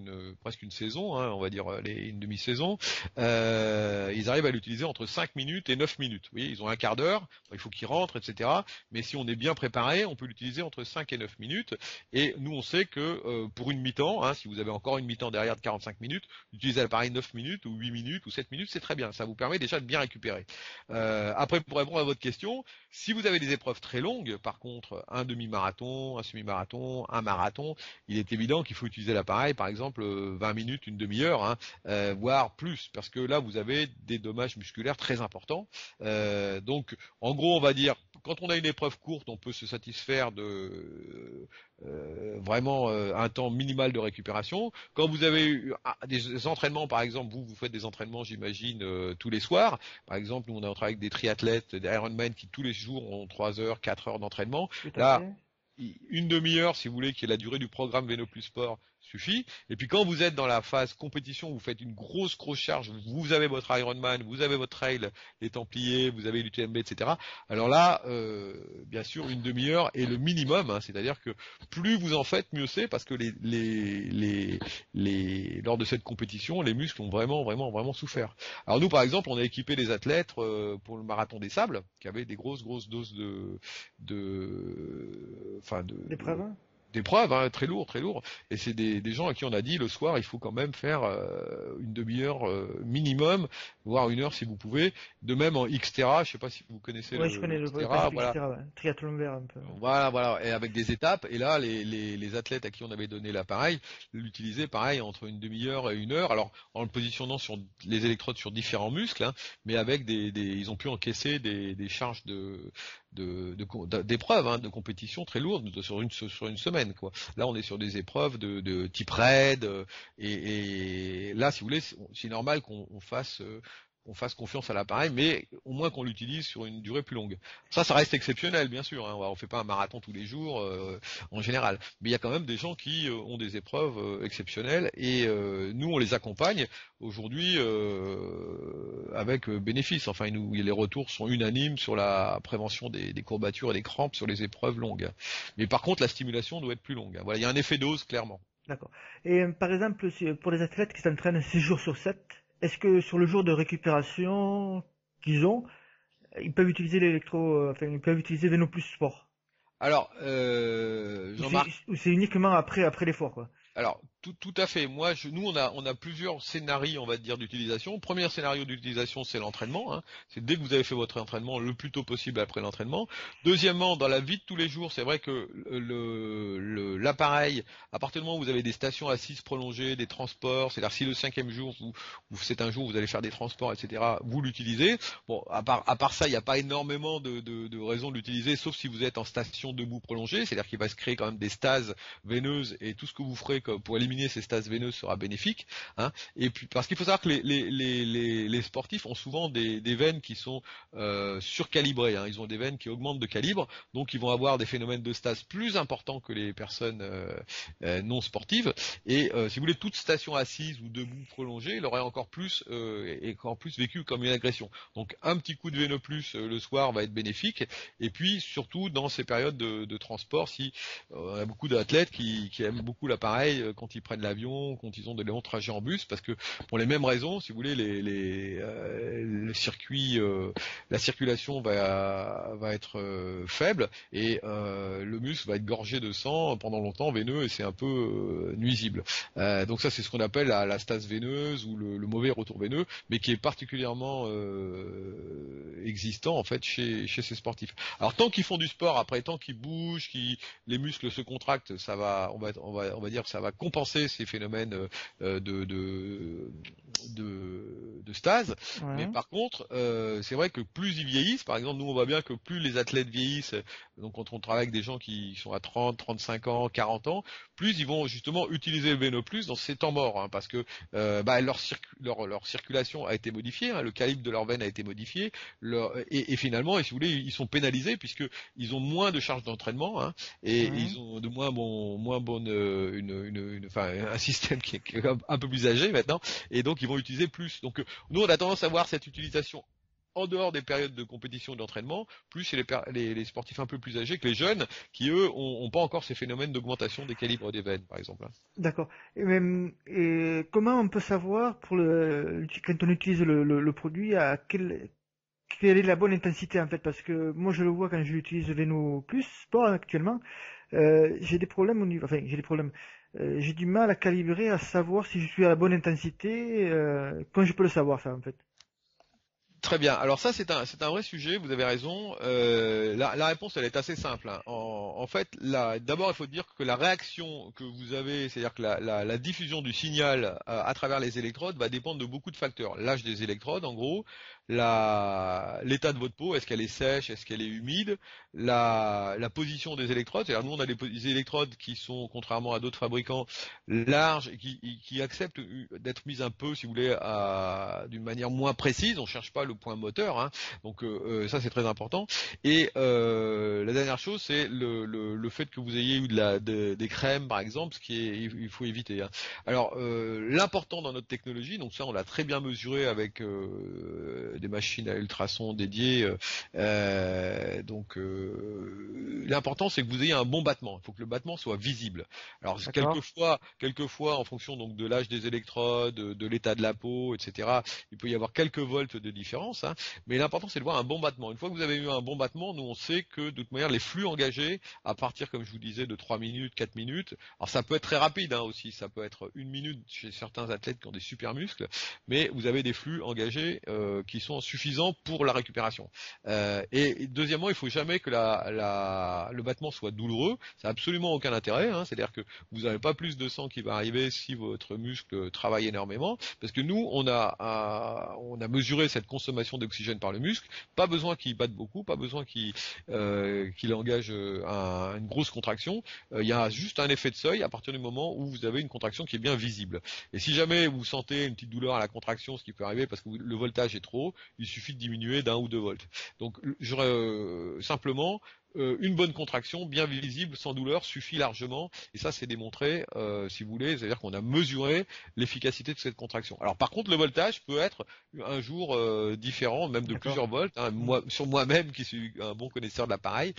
S2: presque une saison, on va dire une demi-saison, ils arrivent à l'utiliser entre 5 minutes et 9 minutes. Vous voyez, ils ont un quart d'heure, il faut qu'ils rentrent, etc. Mais si on est bien préparé, on peut l'utiliser entre 5 et 9 minutes. Et nous, on sait que pour une mi-temps, si vous avez encore une mi-temps derrière de 45 minutes, utiliser l'appareil 9 minutes ou 8 minutes ou 7 minutes, c'est très bien. Ça vous permet déjà de bien récupérer. Après, pour répondre à votre question, si vous avez des épreuves très longues, par contre, un demi-marathon, un semi-marathon, un marathon, il est évident qu'il faut utiliser l'appareil, par exemple, 20 minutes, une demi-heure, voire plus, parce que là, vous avez des dommages musculaires très importants. Donc, en gros, on va dire, quand on a une épreuve courte, on peut se satisfaire de vraiment un temps minimal de récupération. Quand vous avez eu des entraînements, par exemple, vous faites des entraînements, j'imagine, tous les soirs. Par exemple, nous on travaille avec des triathlètes, des Ironman qui tous les jours ont 3 heures, 4 heures d'entraînement. Là, une demi-heure, si vous voulez, qui est la durée du programme Vélo Plus Sport, suffit. Et puis quand vous êtes dans la phase compétition, vous faites une grosse charge, vous avez votre Ironman, vous avez votre trail, les Templiers, vous avez l'UTMB, etc. Alors là, bien sûr, une demi-heure est le minimum, c'est-à-dire que plus vous en faites, mieux c'est, parce que lors de cette compétition, les muscles ont vraiment souffert. Alors nous, par exemple, on a équipé les athlètes pour le marathon des sables, qui avaient des grosses doses d'épreuves, très lourd. Et c'est des gens à qui on a dit le soir, il faut quand même faire une demi-heure minimum, voire 1 heure si vous pouvez. De même en Xterra, je sais pas si vous connaissez
S1: je connais le
S2: Xterra,
S1: voilà. Triathlon vert un peu.
S2: Voilà, et avec des étapes. Et là, les athlètes à qui on avait donné l'appareil l'utilisaient pareil entre une demi-heure et 1 heure. Alors en le positionnant sur les électrodes sur différents muscles, mais avec ils ont pu encaisser des charges d'épreuves, de compétition très lourdes sur une semaine, quoi. Là, on est sur des épreuves de type raid, et là, si vous voulez, c'est normal qu'on fasse confiance à l'appareil, mais au moins qu'on l'utilise sur une durée plus longue. Ça reste exceptionnel, bien sûr. On fait pas un marathon tous les jours en général, mais il y a quand même des gens qui ont des épreuves exceptionnelles, et nous, on les accompagne aujourd'hui avec bénéfice. Enfin, les retours sont unanimes sur la prévention des courbatures et des crampes sur les épreuves longues. Mais par contre, la stimulation doit être plus longue. Voilà, il y a un effet dose, clairement.
S1: D'accord. Et par exemple, pour les athlètes qui s'entraînent 6 jours sur 7, est-ce que sur le jour de récupération qu'ils ont, ils peuvent utiliser ils peuvent utiliser Vélo Plus Sport?
S2: Alors,
S1: Ou
S2: Jean-Marc.
S1: c'est uniquement après l'effort, quoi.
S2: Alors, tout à fait. Nous, on a plusieurs scénarios, on va dire, d'utilisation. Premier scénario d'utilisation, c'est l'entraînement, hein. C'est dès que vous avez fait votre entraînement, le plus tôt possible après l'entraînement. Deuxièmement, dans la vie de tous les jours, c'est vrai que l'appareil, à partir du moment où vous avez des stations assises prolongées, des transports, c'est-à-dire si le cinquième jour, c'est un jour où vous allez faire des transports, etc., vous l'utilisez. Bon, à part ça, il n'y a pas énormément de raisons de l'utiliser, sauf si vous êtes en station debout prolongée, c'est-à-dire qu'il va se créer quand même des stases veineuses et tout ce que vous ferez pour éliminer ces stases veineuses sera bénéfique, hein. Et puis parce qu'il faut savoir que les sportifs ont souvent des veines qui sont surcalibrées, hein. Ils ont des veines qui augmentent de calibre, donc ils vont avoir des phénomènes de stase plus importants que les personnes non sportives. Et si vous voulez, toute station assise ou debout prolongée, il aurait encore plus et encore plus vécu comme une agression. Donc un petit coup de veineux plus le soir va être bénéfique. Et puis surtout dans ces périodes de transport, si on a beaucoup d'athlètes qui aiment beaucoup l'appareil quand ils prennent l'avion, quand ils ont des longs trajets en bus, parce que pour les mêmes raisons, si vous voulez, le circuit, la circulation va être faible et le muscle va être gorgé de sang pendant longtemps, veineux, et c'est un peu nuisible. Donc ça, c'est ce qu'on appelle la stase veineuse ou le mauvais retour veineux, mais qui est particulièrement existant en fait chez ces sportifs. Alors tant qu'ils font du sport, après tant qu'ils bougent, les muscles se contractent, on va dire que ça va compenser ces phénomènes de stase. Mais
S1: Ouais.
S2: par contre, c'est vrai que plus ils vieillissent, par exemple, nous on voit bien que plus les athlètes vieillissent, donc quand on travaille avec des gens qui sont à 30, 35 ans, 40 ans, plus ils vont justement utiliser le Veno Plus dans ces temps morts, hein, parce que leur circulation a été modifiée, hein, le calibre de leur veine a été modifié, et finalement, et si vous voulez, ils sont pénalisés puisque ils ont moins de charges d'entraînement, hein, et
S1: Ouais.
S2: ils ont de moins bonne enfin un système qui est un peu plus âgé maintenant, et donc ils vont utiliser plus. Donc nous on a tendance à voir cette utilisation en dehors des périodes de compétition et d'entraînement, plus chez les sportifs un peu plus âgés que les jeunes, qui eux ont pas encore ces phénomènes d'augmentation des calibres des veines, par exemple.
S1: D'accord. Et comment on peut savoir quand on utilise le produit quelle est la bonne intensité en fait? Parce que moi je le vois quand j'utilise Veno Plus Sport actuellement, j'ai des problèmes au niveau, enfin j'ai des problèmes. J'ai du mal à calibrer, à savoir si je suis à la bonne intensité. Quand je peux le savoir ça en fait.
S2: Très bien. Alors ça, c'est un vrai sujet. Vous avez raison. La réponse, elle est assez simple, hein. En fait, d'abord, il faut dire que la réaction que vous avez, c'est-à-dire que la diffusion du signal à travers les électrodes va dépendre de beaucoup de facteurs. L'âge des électrodes, en gros, l'état de votre peau, est-ce qu'elle est sèche, est-ce qu'elle est humide, la position des électrodes. C'est-à-dire, nous, on a des électrodes qui sont, contrairement à d'autres fabricants, larges et qui acceptent d'être mises un peu, si vous voulez, d'une manière moins précise. On cherche pas le point moteur, hein. Donc ça c'est très important. Et la dernière chose, c'est le fait que vous ayez eu des crèmes par exemple, ce qui est il faut éviter, hein. Alors l'important dans notre technologie, donc ça on l'a très bien mesuré avec des machines à ultrasons dédiées. L'important c'est que vous ayez un bon battement. Il faut que le battement soit visible. Alors
S1: D'accord.
S2: quelquefois en fonction donc de l'âge des électrodes, de l'état de la peau, etc. Il peut y avoir quelques volts de différence, hein, mais l'important c'est de voir un bon battement. Une fois que vous avez eu un bon battement, nous on sait que de toute manière les flux engagés, à partir comme je vous disais de 3 minutes, 4 minutes, alors ça peut être très rapide, hein, aussi, ça peut être 1 minute chez certains athlètes qui ont des super muscles, mais vous avez des flux engagés qui sont suffisants pour la récupération. Et deuxièmement, il faut jamais que le battement soit douloureux, ça n'a absolument aucun intérêt, hein, c'est-à-dire que vous n'avez pas plus de sang qui va arriver si votre muscle travaille énormément, parce que nous on a mesuré cette consommation d'oxygène par le muscle, pas besoin qu'il batte beaucoup, pas besoin qu'il engage une grosse contraction, il y a juste un effet de seuil à partir du moment où vous avez une contraction qui est bien visible. Et si jamais vous sentez une petite douleur à la contraction, ce qui peut arriver parce que le voltage est trop haut, il suffit de diminuer d'1 ou 2 volts. Donc j'aurais simplement une bonne contraction, bien visible, sans douleur, suffit largement. Et ça, c'est démontré, si vous voulez, c'est-à-dire qu'on a mesuré l'efficacité de cette contraction. Alors, par contre, le voltage peut être un jour différent, même de
S1: D'accord.
S2: plusieurs volts, hein.
S1: Mm.
S2: Sur moi-même, qui suis un bon connaisseur de l'appareil,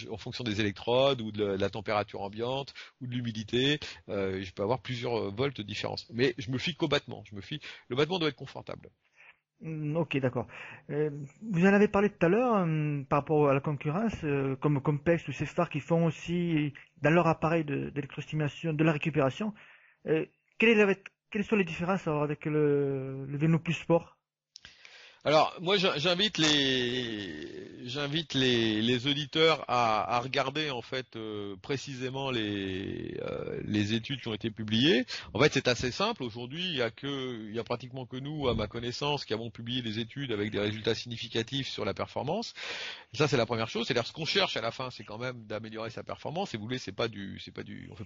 S2: en fonction des électrodes ou de la température ambiante ou de l'humidité, je peux avoir plusieurs volts de différence. Mais je me fie qu'au battement. Le battement doit être confortable.
S1: Ok, d'accord. Vous en avez parlé tout à l'heure par rapport à la concurrence, comme Compex ou Cefar qui font aussi dans leur appareil d'électrostimulation de la récupération. Euh, quelles sont les différences alors, avec le Veno Plus Sport?
S2: Alors, moi, j'invite les auditeurs à regarder en fait précisément les études qui ont été publiées. En fait, c'est assez simple. Aujourd'hui, il y a pratiquement que nous, à ma connaissance, qui avons publié des études avec des résultats significatifs sur la performance. Ça, c'est la première chose. C'est-à-dire, ce qu'on cherche à la fin, c'est quand même d'améliorer sa performance. Et vous voulez, on fait pas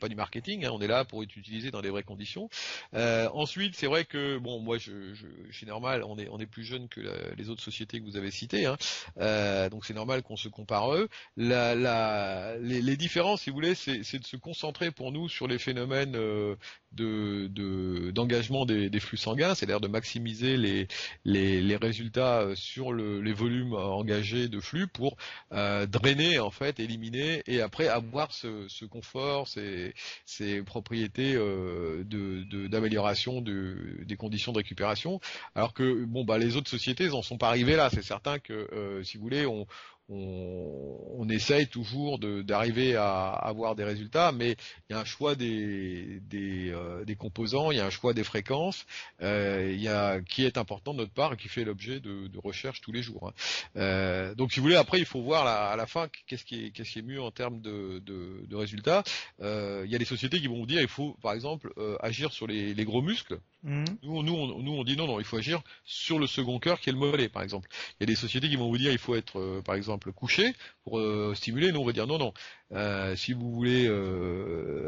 S2: du marketing, hein. On est là pour être utilisé dans des vraies conditions. Ensuite, c'est vrai que, bon, moi, chez Normal, on est plus jeune que les autres sociétés que vous avez citées, hein. Donc, c'est normal qu'on se compare à eux. Les différences, si vous voulez, c'est de se concentrer pour nous sur les phénomènes d'engagement des flux sanguins, c'est-à-dire de maximiser les résultats sur les volumes engagés de flux pour drainer en fait, éliminer et après avoir ce confort, ces propriétés d'amélioration des conditions de récupération. Alors que bon bah les autres sociétés en sont pas arrivées là. C'est certain que si vous voulez on essaye toujours d'arriver à avoir des résultats, mais il y a un choix des composants, il y a un choix des fréquences, qui est important de notre part et qui fait l'objet de recherches tous les jours, hein. Donc si vous voulez, après il faut voir à la fin qu'est-ce qui est mieux en termes de résultats. Il y a des sociétés qui vont vous dire il faut par exemple agir sur les gros muscles.
S1: Mhm.
S2: Nous, on dit non, il faut agir sur le second cœur qui est le mollet, par exemple. Il y a des sociétés qui vont vous dire il faut être, par exemple, couché pour stimuler. Nous, on va dire non. Si vous voulez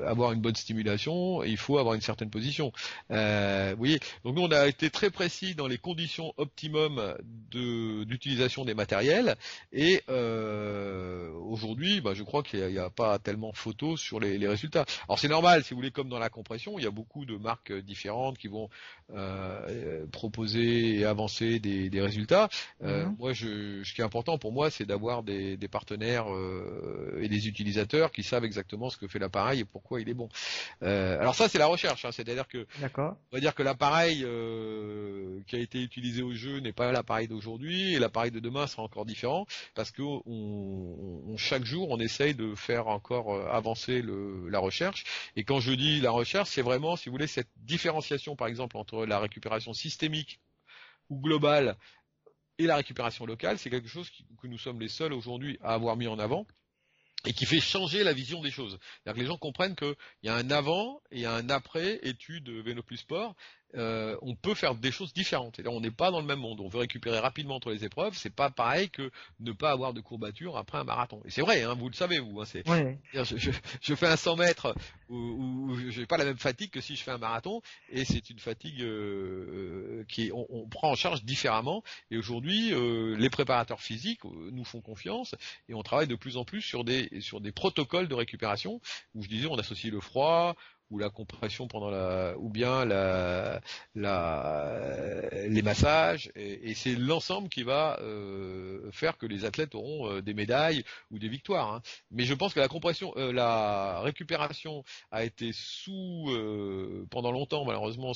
S2: avoir une bonne stimulation, il faut avoir une certaine position. Vous voyez. Donc nous, on a été très précis dans les conditions optimum d'utilisation des matériels. Et aujourd'hui, bah, je crois qu'il n'y a pas tellement photo sur les résultats. Alors c'est normal, si vous voulez, comme dans la compression, il y a beaucoup de marques différentes qui vont proposer et avancer des résultats.
S1: Mhm.
S2: Moi, ce qui est important pour moi, c'est d'avoir des partenaires et des utilisateurs qui savent exactement ce que fait l'appareil et pourquoi il est bon. Alors ça, c'est la recherche, hein. C'est-à-dire que
S1: D'accord.
S2: on va dire que l'appareil qui a été utilisé au jeu n'est pas l'appareil d'aujourd'hui et l'appareil de demain sera encore différent parce que chaque jour on essaye de faire encore avancer la recherche. Et quand je dis la recherche, c'est vraiment, si vous voulez, cette différenciation par exemple entre la récupération systémique ou globale et la récupération locale, c'est quelque chose que nous sommes les seuls aujourd'hui à avoir mis en avant et qui fait changer la vision des choses. C'est-à-dire que les gens comprennent qu'il y a un avant et un après étude Vélo plus Sport. On peut faire des choses différentes. Et là, on n'est pas dans le même monde. On veut récupérer rapidement entre les épreuves. C'est pas pareil que ne pas avoir de courbature après un marathon. Et c'est vrai, hein, vous le savez, vous. Hein,
S1: Oui.
S2: je fais un 100 mètres où je n'ai pas la même fatigue que si je fais un marathon. Et c'est une fatigue on prend en charge différemment. Et aujourd'hui, les préparateurs physiques nous font confiance et on travaille de plus en plus sur des protocoles de récupération où je disais on associe le froid ou la compression ou bien les massages et c'est l'ensemble qui va faire que les athlètes auront des médailles ou des victoires, hein. Mais je pense que la récupération a été pendant longtemps malheureusement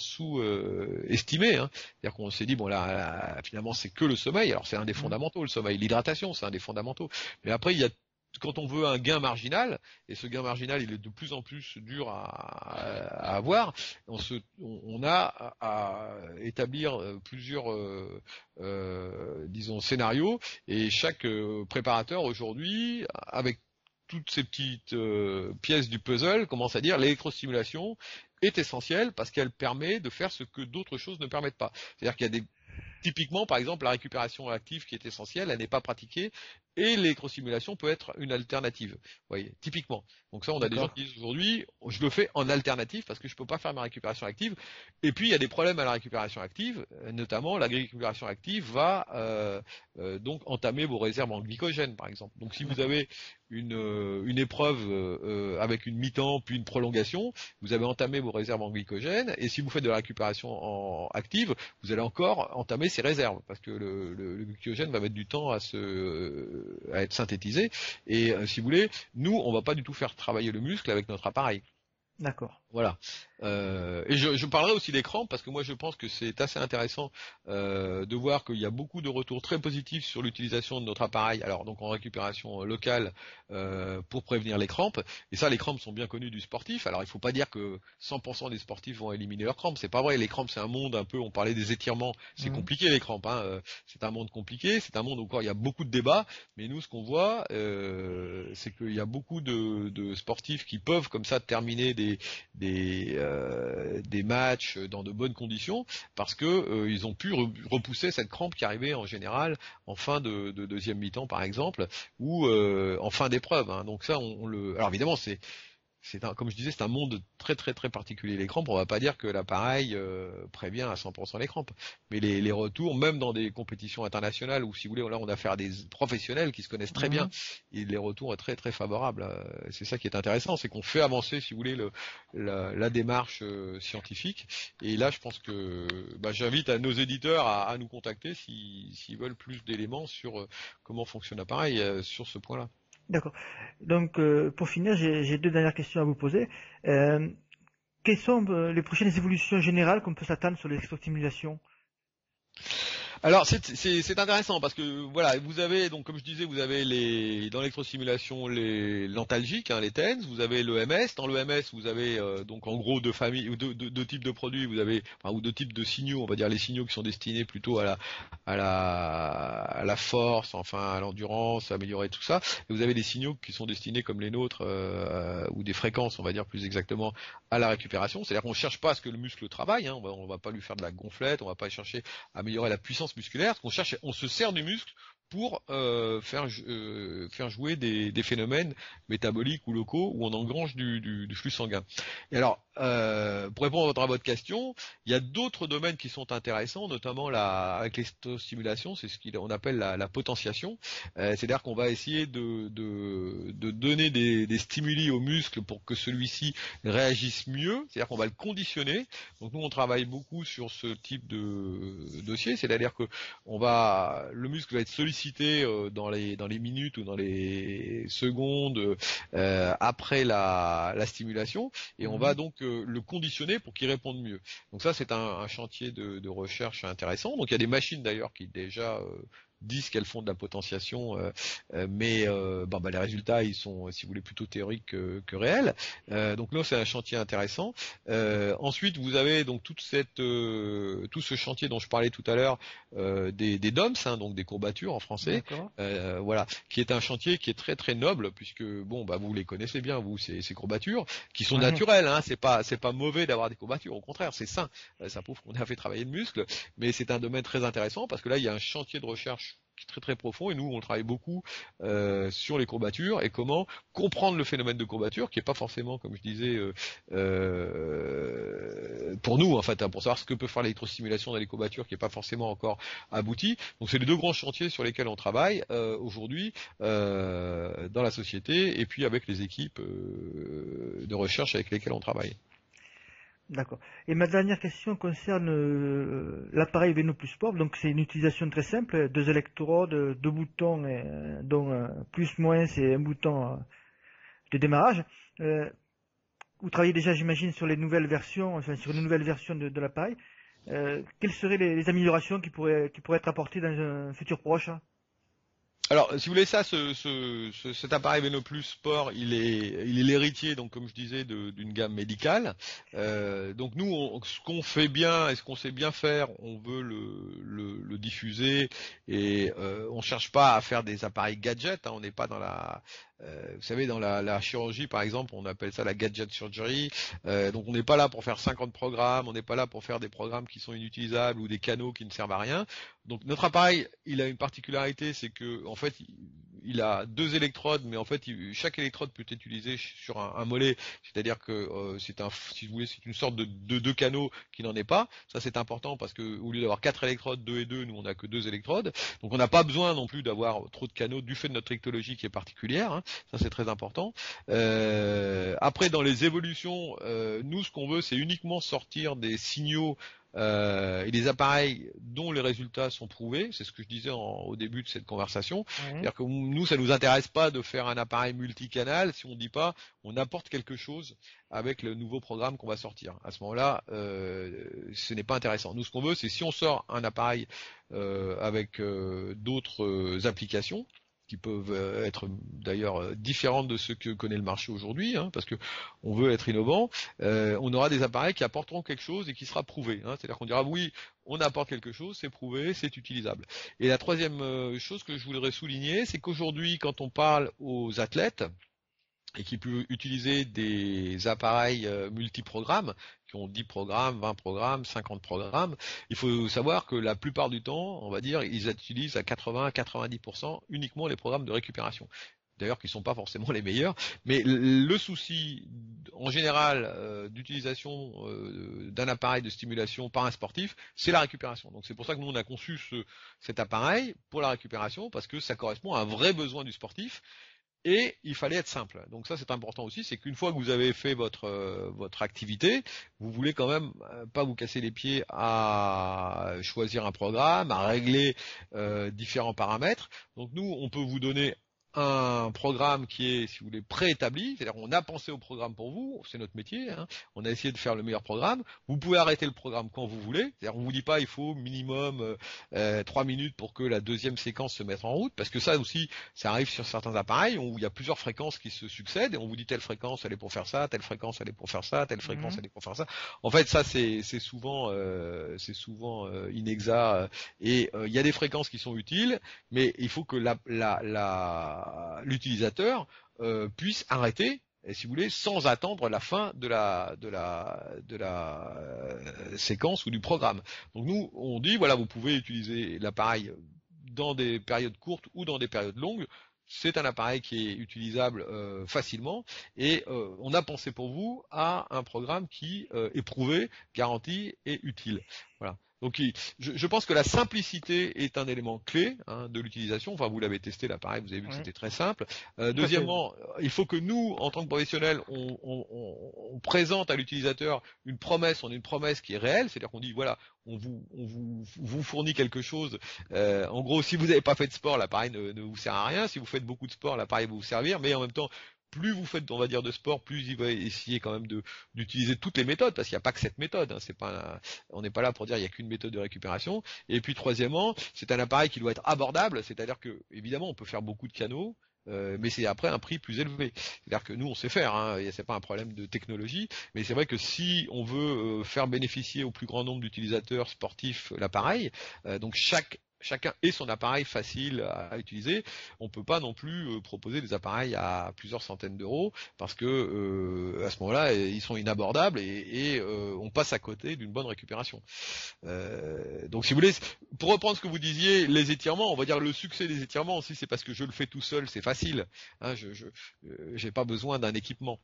S2: estimée, hein. C'est-à-dire qu'on s'est dit bon là finalement c'est que le sommeil. Alors c'est un des
S1: Mhm.
S2: fondamentaux, le sommeil, l'hydratation c'est un des fondamentaux. Mais après il y a quand on veut un gain marginal, et ce gain marginal il est de plus en plus dur à avoir, on a à établir plusieurs disons scénarios, et chaque préparateur aujourd'hui, avec toutes ces petites pièces du puzzle, commence à dire l'électrostimulation est essentielle parce qu'elle permet de faire ce que d'autres choses ne permettent pas. C'est-à-dire qu'il y a typiquement, par exemple, la récupération active qui est essentielle, elle n'est pas pratiquée, et l'électrostimulation peut être une alternative. Vous voyez, typiquement. Donc ça, on a des gens
S1: D'accord.
S2: qui disent aujourd'hui, je le fais en alternative parce que je peux pas faire ma récupération active. Et puis il y a des problèmes à la récupération active, notamment la récupération active va donc entamer vos réserves en glycogène, par exemple. Donc si vous
S1: D'accord.
S2: avez une épreuve avec une mi-temps puis une prolongation, vous avez entamé vos réserves en glycogène, et si vous faites de la récupération active, vous allez encore entamer ces réserves parce que le glycogène va mettre du temps à être synthétisé. Et si vous voulez, nous, on va pas du tout faire travailler le muscle avec notre appareil.
S1: D'accord.
S2: Voilà. Et je parlerai aussi des crampes parce que moi je pense que c'est assez intéressant de voir qu'il y a beaucoup de retours très positifs sur l'utilisation de notre appareil. Alors donc en récupération locale pour prévenir les crampes. Et ça, les crampes sont bien connues du sportif. Alors il faut pas dire que 100% des sportifs vont éliminer leurs crampes. C'est pas vrai. Les crampes c'est un monde un peu. On parlait des étirements. C'est
S1: Mhm.
S2: compliqué les crampes. Hein. C'est un monde compliqué. C'est un monde où encore il y a beaucoup de débats. Mais nous ce qu'on voit, c'est qu'il y a beaucoup de sportifs qui peuvent comme ça terminer des matchs dans de bonnes conditions parce que ils ont pu repousser cette crampe qui arrivait en général en fin de deuxième mi-temps par exemple ou en fin d'épreuve. Hein. Donc ça on le. Alors évidemment comme je disais, c'est un monde très très très particulier les crampes. On va pas dire que l'appareil prévient à 100% les crampes, mais les retours, même dans des compétitions internationales où si vous voulez, là on a affaire à des professionnels qui se connaissent très bien,
S1: Mhm.
S2: et les retours sont très très favorables. C'est ça qui est intéressant, c'est qu'on fait avancer, si vous voulez, la démarche scientifique. Et là, je pense que j'invite à nos éditeurs à nous contacter s'ils veulent plus d'éléments sur comment fonctionne l'appareil sur ce point-là.
S1: D'accord. Donc, pour finir, j'ai deux dernières questions à vous poser. Euh, Quelles sont les prochaines évolutions générales qu'on peut s'attendre sur l'électrostimulation?
S2: Alors c'est intéressant parce que voilà, vous avez donc comme je disais, vous avez dans l'électrostimulation les l'antalgique, hein, les TENS, vous avez l'EMS. Dans l'EMS, vous avez donc en gros deux familles ou deux types de produits, vous avez ou deux types de signaux, on va dire les signaux qui sont destinés plutôt à la force, enfin à l'endurance, à améliorer tout ça. Et vous avez des signaux qui sont destinés comme les nôtres ou des fréquences, on va dire plus exactement à la récupération. C'est-à-dire qu'on cherche pas à ce que le muscle travaille, hein, on va pas lui faire de la gonflette, on va pas chercher améliorer la puissance musculaire. Ce qu'on cherche, on se sert du muscle pour faire jouer des phénomènes métaboliques ou locaux où on engrange du flux sanguin. Et alors, pour répondre à votre question, il y a d'autres domaines qui sont intéressants, notamment avec l'électrostimulation, c'est ce qu'on appelle la potentiation. C'est-à-dire qu'on va essayer de donner des stimuli au muscle pour que celui-ci réagisse mieux, c'est-à-dire qu'on va le conditionner. Donc nous, on travaille beaucoup sur ce type de dossier, c'est-à-dire que le muscle va être sollicité dans les minutes ou dans les secondes après la stimulation, et on va
S1: Mhm.
S2: donc le conditionner pour qu'il réponde mieux. Donc ça, c'est un chantier de recherche intéressant. Donc il y a des machines d'ailleurs qui déjà disent qu'elles font de la potentiation, mais les résultats ils sont, si vous voulez, plutôt théoriques que réels. Donc là, c'est un chantier intéressant. Ensuite, vous avez donc tout ce chantier dont je parlais tout à l'heure, des DOMS, hein, donc des courbatures en français,
S1: D'accord.
S2: voilà, qui est un chantier qui est très très noble puisque vous les connaissez bien, vous, ces courbatures qui sont
S1: Ouais.
S2: naturelles, hein, c'est pas mauvais d'avoir des courbatures, au contraire, c'est sain. Ça prouve qu'on a fait travailler le muscle, mais c'est un domaine très intéressant parce que là, il y a un chantier de recherche qui est très très profond, et nous on travaille beaucoup sur les courbatures et comment comprendre le phénomène de courbature qui est pas forcément, comme je disais, pour nous en fait, hein, pour savoir ce que peut faire l'électrostimulation dans les courbatures qui est pas forcément encore abouti. Donc c'est les deux grands chantiers sur lesquels on travaille aujourd'hui dans la société et puis avec les équipes de recherche avec lesquelles on travaille.
S1: D'accord. Et ma dernière question concerne l'appareil Veno Plus Sport. Donc c'est une utilisation très simple, deux électrodes, deux boutons, dont plus moins c'est un bouton de démarrage. Euh, Vous travaillez déjà, j'imagine, sur les nouvelles versions, enfin sur une nouvelle version de l'appareil. Quelles seraient les améliorations qui pourraient être apportées dans un futur proche?
S2: Alors, si vous voulez ça, cet appareil Veno Plus Sport, il est l'héritier, donc comme je disais, d'une gamme médicale. Donc nous, ce qu'on fait bien et ce qu'on sait bien faire, on veut le diffuser, et on cherche pas à faire des appareils gadgets. Hein, on n'est pas dans vous savez, dans la chirurgie, par exemple, on appelle ça la gadget surgery. Donc on n'est pas là pour faire 50 programmes, on n'est pas là pour faire des programmes qui sont inutilisables ou des canaux qui ne servent à rien. Donc notre appareil, il a une particularité, c'est que en fait, il a deux électrodes, mais en fait, chaque électrode peut être utilisée sur un mollet. C'est-à-dire que si vous voulez, c'est une sorte de deux canaux qui n'en est pas. Ça, c'est important parce que au lieu d'avoir quatre électrodes, deux et deux, nous on n'a que deux électrodes. Donc on n'a pas besoin non plus d'avoir trop de canaux du fait de notre technologie qui est particulière. Hein. Ça, c'est très important. Après, dans les évolutions, nous, ce qu'on veut, c'est uniquement sortir des signaux et des appareils dont les résultats sont prouvés. C'est ce que je disais au début de cette conversation.
S1: Ouais.
S2: C'est-à-dire que nous, ça nous intéresse pas de faire un appareil multicanal si on dit pas on apporte quelque chose avec le nouveau programme qu'on va sortir. À ce moment-là, ce n'est pas intéressant. Nous, ce qu'on veut, c'est si on sort un appareil avec d'autres applications, qui peuvent être d'ailleurs différentes de ce que connaît le marché aujourd'hui, hein, parce que on veut être innovant, on aura des appareils qui apporteront quelque chose et qui sera prouvé. Hein, c'est-à-dire qu'on dira oui, on apporte quelque chose, c'est prouvé, c'est utilisable. Et la troisième chose que je voudrais souligner, c'est qu'aujourd'hui, quand on parle aux athlètes, et qui peut utiliser des appareils multiprogrammes, qui ont 10 programmes, 20 programmes, 50 programmes, il faut savoir que la plupart du temps, on va dire, ils utilisent à 80-90% uniquement les programmes de récupération. D'ailleurs, qui ne sont pas forcément les meilleurs, mais le souci en général d'utilisation d'un appareil de stimulation par un sportif, c'est la récupération. Donc c'est pour ça que nous on a conçu cet appareil pour la récupération, parce que ça correspond à un vrai besoin du sportif. Et il fallait être simple. Donc ça c'est important aussi, c'est qu'une fois que vous avez fait votre activité, vous voulez quand même pas vous casser les pieds à choisir un programme, à régler différents paramètres. Donc nous on peut vous donner un programme qui est, si vous voulez, préétabli, c'est-à-dire on a pensé au programme pour vous, c'est notre métier, hein. On a essayé de faire le meilleur programme. Vous pouvez arrêter le programme quand vous voulez, c'est-à-dire on vous dit pas il faut minimum 3 minutes pour que la deuxième séquence se mette en route, parce que ça aussi, ça arrive sur certains appareils où il y a plusieurs fréquences qui se succèdent et on vous dit telle fréquence elle est pour faire ça, telle fréquence elle est pour faire ça, telle fréquence elle est pour faire ça. En fait, ça c'est souvent inexact et il y a des fréquences qui sont utiles, mais il faut que l'utilisateur puisse arrêter, si vous voulez, sans attendre la fin de la séquence ou du programme. Donc nous, on dit voilà, vous pouvez utiliser l'appareil dans des périodes courtes ou dans des périodes longues. C'est un appareil qui est utilisable facilement et on a pensé pour vous à un programme qui est prouvé, garanti et utile. Voilà. Donc je pense que la simplicité est un élément clé de l'utilisation. Enfin, vous l'avez testé l'appareil, vous avez vu que c'était très simple. Deuxièmement, il faut que nous, en tant que professionnels, on présente à l'utilisateur une promesse. On a une promesse qui est réelle, c'est-à-dire qu'on dit voilà, on vous fournit quelque chose. En gros, si vous n'avez pas fait de sport, l'appareil ne vous sert à rien. Si vous faites beaucoup de sport, l'appareil va vous servir, mais en même temps, plus vous faites, on va dire, de sport, plus il va essayer quand même d'utiliser toutes les méthodes, parce qu'il n'y a pas que cette méthode. Hein, on n'est pas là pour dire il n'y a qu'une méthode de récupération. Et puis troisièmement, c'est un appareil qui doit être abordable, c'est-à-dire que évidemment on peut faire beaucoup de canaux. Mais c'est après un prix plus élevé. C'est-à-dire que nous on sait faire, hein, c'est pas un problème de technologie, mais c'est vrai que si on veut faire bénéficier au plus grand nombre d'utilisateurs sportifs l'appareil, donc chacun ait son appareil facile à utiliser. On peut pas non plus proposer des appareils à plusieurs centaines d'euros parce que à ce moment-là ils sont inabordables et on passe à côté d'une bonne récupération. Donc si vous voulez, pour reprendre ce que vous disiez, les étirements, on va dire le succès des étirements aussi, c'est parce que je le fais tout seul, c'est facile. Hein, j'ai pas besoin d'un équipement.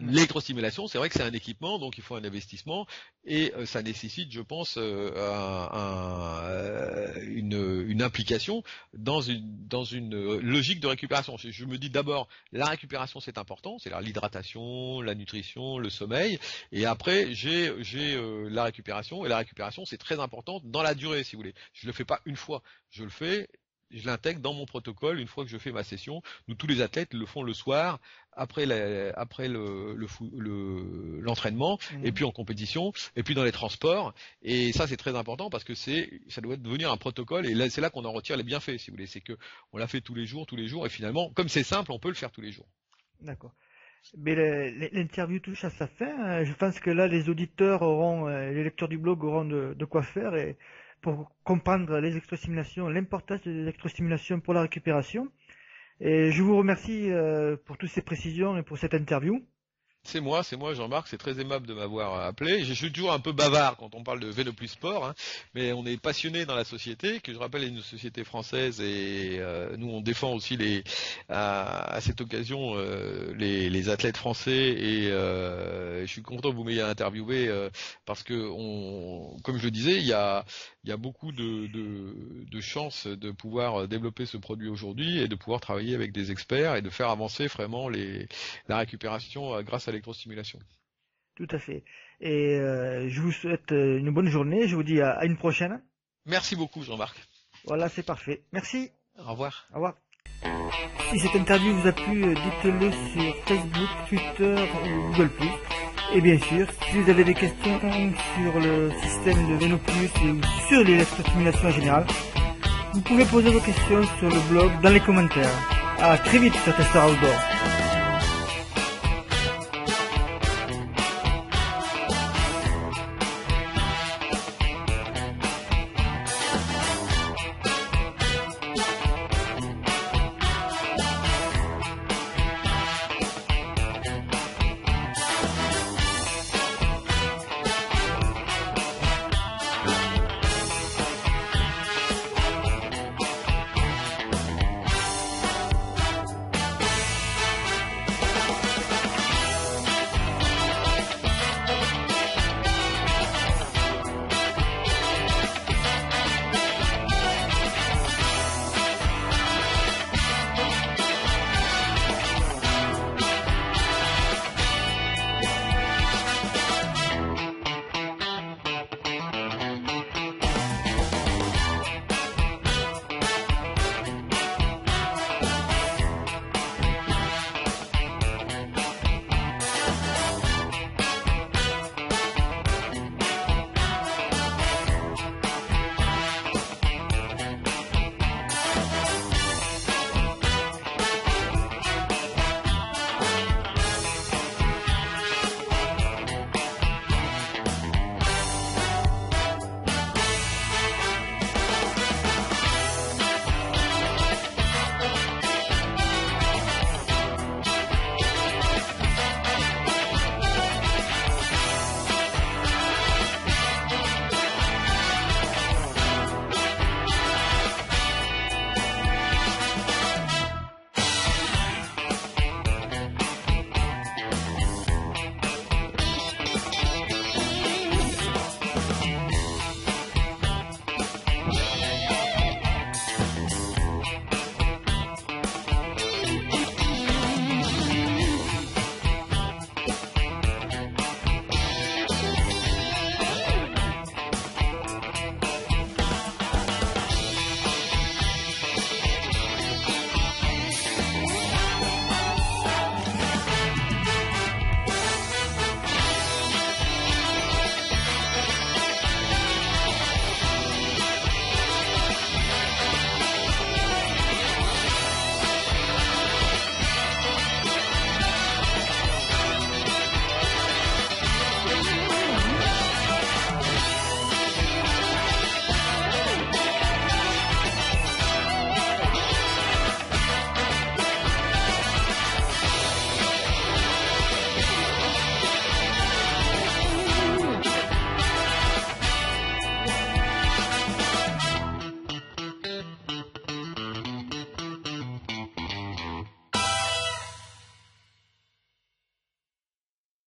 S2: L'électrostimulation, c'est vrai que c'est un équipement, donc il faut un investissement et ça nécessite, je pense, une implication dans une logique de récupération. Je me dis d'abord, la récupération c'est important, c'est-à-dire l'hydratation, la nutrition, le sommeil, et après j'ai la récupération, et la récupération c'est très important dans la durée, si vous voulez. Je le fais pas une fois, je le fais. Je l'intègre dans mon protocole une fois que je fais ma session. Nous, tous les athlètes le font le soir, après l'entraînement, et puis en compétition, et puis dans les transports. Et ça, c'est très important parce que ça doit devenir un protocole. Et là, c'est là qu'on en retire les bienfaits, si vous voulez. C'est que on l'a fait tous les jours, et finalement, comme c'est simple, on peut le faire tous les jours.
S1: D'accord. Mais l'interview touche à sa fin. Je pense que là, les auditeurs les lecteurs du blog auront de quoi faire et pour comprendre les électrostimulations, l'importance des électrostimulations pour la récupération. Et je vous remercie pour toutes ces précisions et pour cette interview.
S2: C'est moi, Jean-Marc, c'est très aimable de m'avoir appelé. Je suis toujours un peu bavard quand on parle de vélo plus sport, hein, mais on est passionné dans la société, que je rappelle est une société française et nous on défend aussi à cette occasion les athlètes français et je suis content que vous m'ayez interviewé parce que comme je le disais, il y a beaucoup de chances de pouvoir développer ce produit aujourd'hui et de pouvoir travailler avec des experts et de faire avancer vraiment la récupération grâce à l'électrostimulation.
S1: Tout à fait. Et je vous souhaite une bonne journée. Je vous dis à une prochaine.
S2: Merci beaucoup Jean-Marc.
S1: Voilà, c'est parfait. Merci.
S2: Au revoir.
S1: Au revoir. Si cette interview vous a plu, dites-le sur Facebook, Twitter ou Google+. Et bien sûr, si vous avez des questions sur le système de Venopus ou sur l'électrostimulation en général, vous pouvez poser vos questions sur le blog dans les commentaires. À très vite sur Testeur Outdoor.